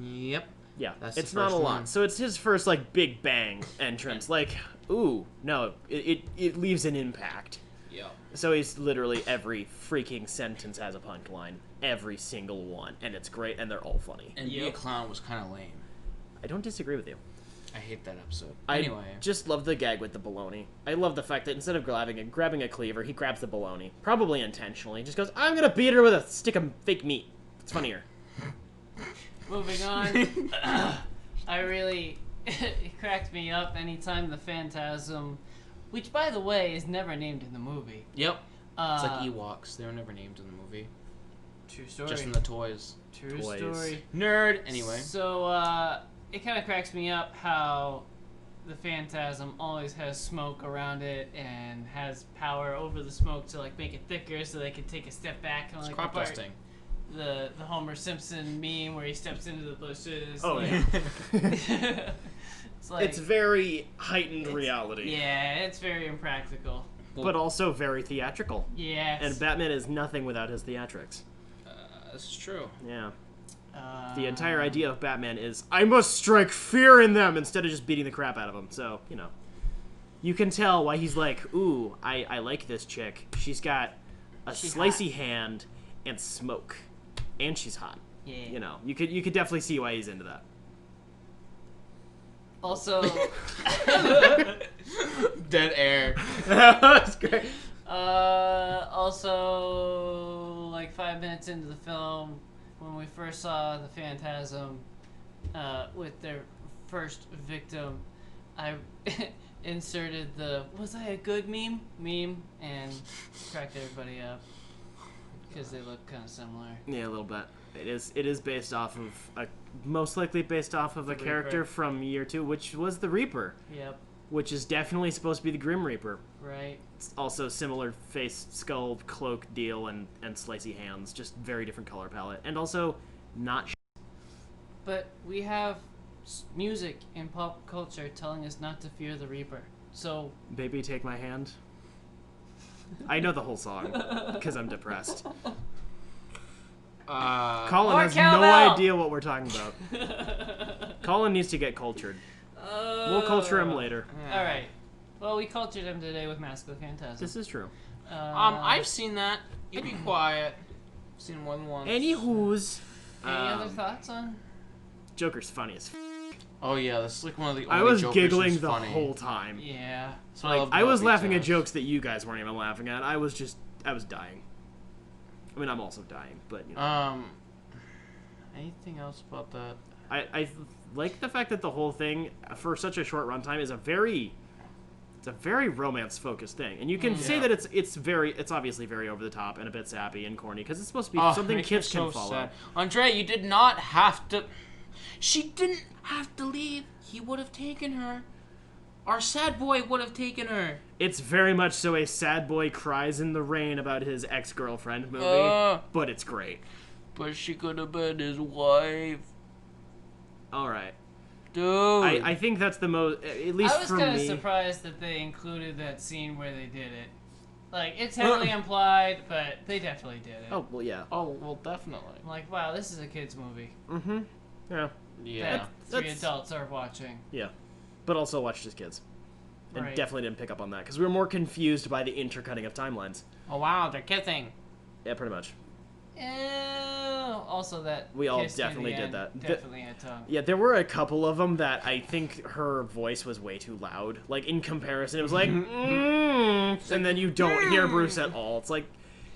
Yep. Yeah, That's the it's not a first lot. one. So it's his first like big bang entrance. Like, ooh, no, it leaves an impact. Yeah. So he's literally every freaking sentence has a punchline, every single one, and it's great, and they're all funny. And Be a Clown was kind of lame. I don't disagree with you. I hate that episode. I Anyway, just love the gag with the baloney. I love the fact that instead of grabbing a cleaver, he grabs the baloney, probably intentionally. Just goes, "I'm gonna beat her with a stick of fake meat." It's funnier. Moving on. It cracked me up anytime the Phantasm, which by the way is never named in the movie. yep. It's like Ewoks. They were never named in the movie. True story. Just in the toys. True Toys. story. Nerd. Anyway. So, it kind of cracks me up how the Phantasm always has smoke around it and has power over the smoke to like make it thicker so they can take a step back and It's like crop the part- dusting. the Homer Simpson meme where he steps into the bushes. Oh, like, yeah. it's like It's very heightened reality. yeah, it's very impractical. But also very theatrical. Yes. And Batman is nothing without his theatrics. This is true. Yeah. The entire idea of Batman is, I must strike fear in them instead of just beating the crap out of them. So, you know. You can tell why he's like, ooh, I like this chick. She's got a She's slicey hand and smoke. And she's hot. Yeah. You know, you could definitely see why he's into that. Also, Dead air. That's great. also, like 5 minutes into the film, when we first saw the Phantasm with their first victim, I inserted the "Was I a good meme?" and cracked everybody up because they look kind of similar. Yeah, a little bit. It is based off of most likely based off of a The character Reaper. from year 2, which was the Reaper, Yep. which is definitely supposed to be the Grim Reaper. Right. It's also similar face, skull, cloak deal, and slicey hands, just very different color palette, and also not. But we have music in pop culture telling us not to fear the Reaper. So Baby, take my hand. I know the whole song because I'm depressed. Colin More has no cowbell! idea what we're talking about. Colin needs to get cultured. We'll culture him later. All right. Well, we cultured him today with Mask of the Phantasm. This is true. I've seen that. You be quiet. seen him more than once. Anywho's, Any other thoughts on? Joker's funny as Oh yeah, this is like one of the only I was Jokers giggling who's the funny. whole time. Yeah. That's what I loved I about was laughing at BTS. jokes that you guys weren't even laughing at. I was dying. I mean, I'm also dying, but you know. Anything else about that? I like the fact that the whole thing, for such a short runtime, is a very romance-focused thing. And you can say that it's obviously very over the top and a bit sappy and corny, because it's supposed to be something makes kids me can so follow. sad. Andre, you did not have to... She didn't have to leave. He would have taken her. Our sad boy would have taken her. It's very much so a sad boy cries in the rain about his ex-girlfriend movie, but it's great. But she could have been his wife. Alright. Dude. I think that's the most, at least I was for kind of me. surprised that they included that scene where they did it. Like, it's heavily implied, but they definitely did it. Oh, well, yeah. Oh, well, definitely. I'm like, wow, this is a kid's movie. Mm-hmm. Yeah. Yeah. That three That's- adults are watching. Yeah. But also watched as kids. And Right. definitely didn't pick up on that, because we were more confused by the intercutting of timelines. Oh, wow, they're kissing. Yeah, pretty much. Also, that We all kiss near the definitely did end that. Definitely had tongue. Yeah, there were a couple of them that I think her voice was way too loud. Like, in comparison, it was like, and then you don't hear Bruce at all. It's like,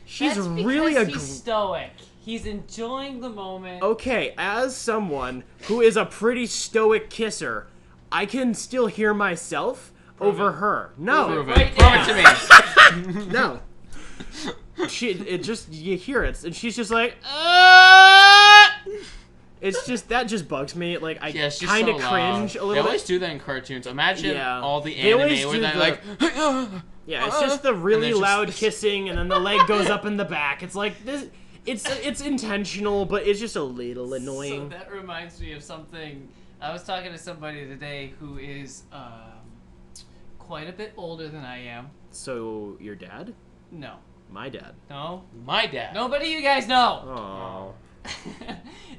she's That's really because he's stoic. He's enjoying the moment. Okay, as someone who is a pretty stoic kisser, I can still hear myself over her. No. Prove Right it. Prove it to me. No. It just, you hear it, and she's just like, It's just, that just bugs me. Like, I Yeah, she's kind of so cringe loud. a They little always bit. do that in cartoons. Imagine Yeah. all the They always anime where do they're the- like, Yeah, it's just the really just- loud kissing, and then the leg goes up in the back. It's like, this, it's intentional, but it's just a little So annoying. that reminds me of something. I was talking to somebody today who is quite a bit older than I am. So, your dad? No. My dad. No? my dad. Nobody you guys know! Oh.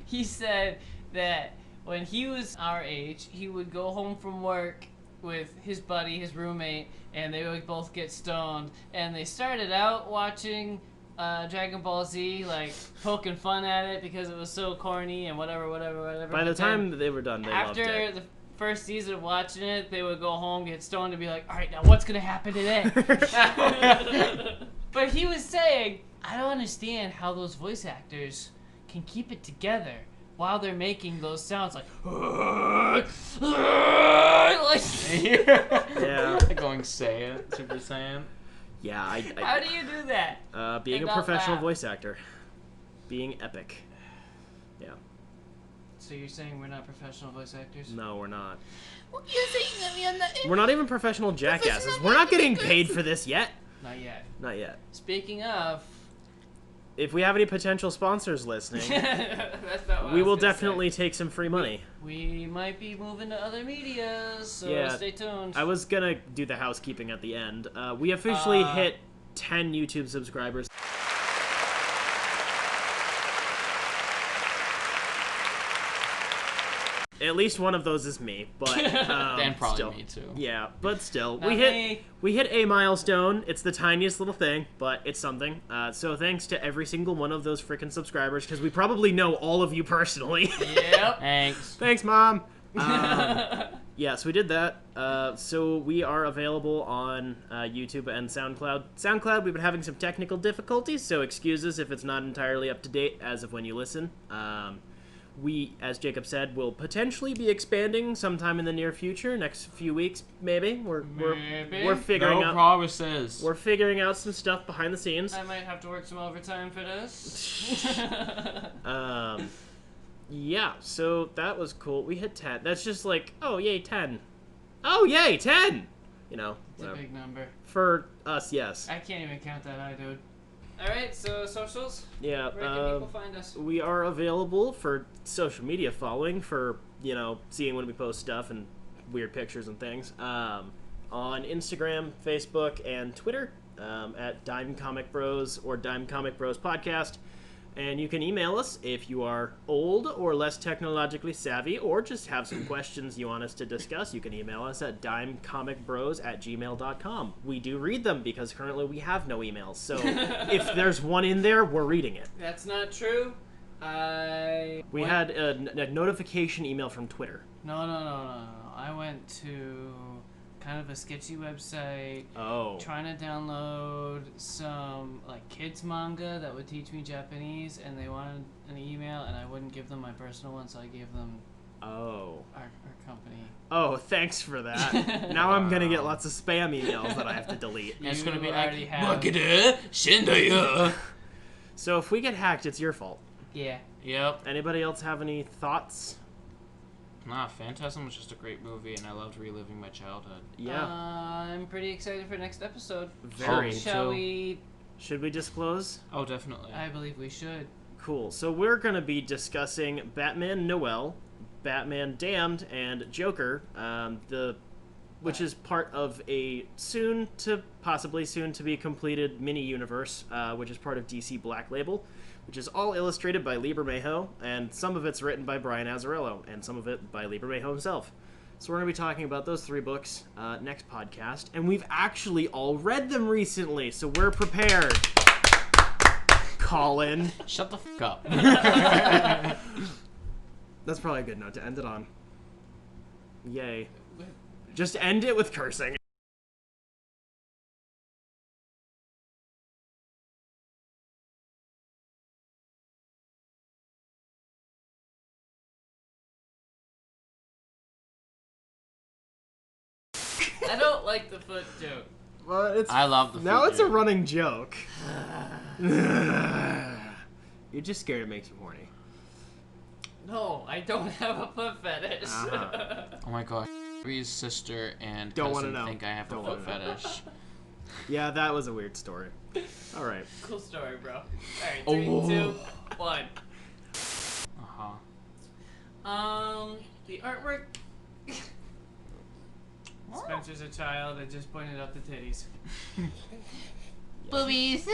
He said that when he was our age, he would go home from work with his buddy, his roommate, and they would both get stoned. And they started out watching Dragon Ball Z, like poking fun at it because it was so corny and whatever. By the But then time that they were done, they loved after it. the first season of watching it, they would go home, get stoned, and be like, "All right, now what's gonna happen today?" But he was saying, I don't understand how those voice actors can keep it together while they're making those sounds like, like Yeah. Going Saiyan, Super Saiyan. Yeah, how do you do that? being And a not professional laugh? voice actor. Being epic. Yeah. So you're saying we're not professional voice actors? No, we're not. You're saying that we are not. We're not even professional jackasses. We're not getting paid for this yet. Not yet. Not yet. Speaking of, If we have any potential sponsors listening, that's not what I we was will gonna definitely take some free money. say. We might be moving to other media, so Yeah. stay tuned. I was gonna do the housekeeping at the end. We officially Uh, hit 10 YouTube subscribers. At least one of those is me, but And probably still. me too. Yeah, but still, Not we me. hit a milestone. It's the tiniest little thing, but it's something. So thanks to every single one of those freaking subscribers, because we probably know all of you personally. Yep. Thanks. Thanks, Mom. Yeah, so we did that. So we are available on YouTube and SoundCloud. SoundCloud, we've been having some technical difficulties, so excuse us if it's not entirely up to date as of when you listen. We, as Jacob said, will potentially be expanding sometime in the near future, next few weeks, maybe. We're figuring No out promises. we're figuring out some stuff behind the scenes. I might have to work some overtime for this. Yeah, so that was cool. We hit 10. That's just like, oh yay, 10. Oh yay, 10. You know, It's a whatever. big number. For us, yes. I can't even count that high, dude. Alright, so socials? Yeah, Where can people find us? we are available for social media following, for, you know, seeing when we post stuff and weird pictures and things. On Instagram, Facebook, and Twitter, at dimecomicbros or dimecomicbros podcast. And you can email us if you are old or less technologically savvy or just have some questions you want us to discuss. You can email us at dimecomicbros@gmail.com. We do read them because currently we have no emails. So if there's one in there, we're reading it. That's not true. We had a notification email from Twitter. No. I went to kind of a sketchy website. Oh. Trying to download some like kids manga that would teach me Japanese, and they wanted an email, and I wouldn't give them my personal one, so I gave them our company. Oh, thanks for that. Now I'm gonna get lots of spam emails that I have to delete. And it's gonna be already like, have. So if we get hacked, it's your fault. Yeah. Yep. Anybody else have any thoughts? Nah, Phantasm was just a great movie, and I loved reliving my childhood. Yeah. I'm pretty excited for next episode. Very. Shall we? Should we disclose? Oh, definitely. I believe we should. Cool. So we're going to be discussing Batman Noel, Batman Damned, and Joker, which is part of a possibly soon to be completed mini universe, which is part of DC Black Label, which is all illustrated by Lieber Mayhew, and some of it's written by Brian Azzarello, and some of it by Lieber Mayhew himself. So we're going to be talking about those 3 books next podcast, and we've actually all read them recently, so we're prepared. Colin. Shut the fuck up. That's probably a good note to end it on. Yay. Just end it with cursing. I don't like the foot joke. Well, I love the now food it's a joke. running joke. You're just scared it makes you horny. No, I don't have a foot fetish. Oh my gosh. Ree's sister and Don't wanna cousin know. think I have Don't a foot wanna know. fetish. Yeah, that was a weird story. All right. Cool story, bro. Alright, 3, 2, 1. Uh-huh. The artwork. Spencer's a child. I just pointed out the titties. Boobies.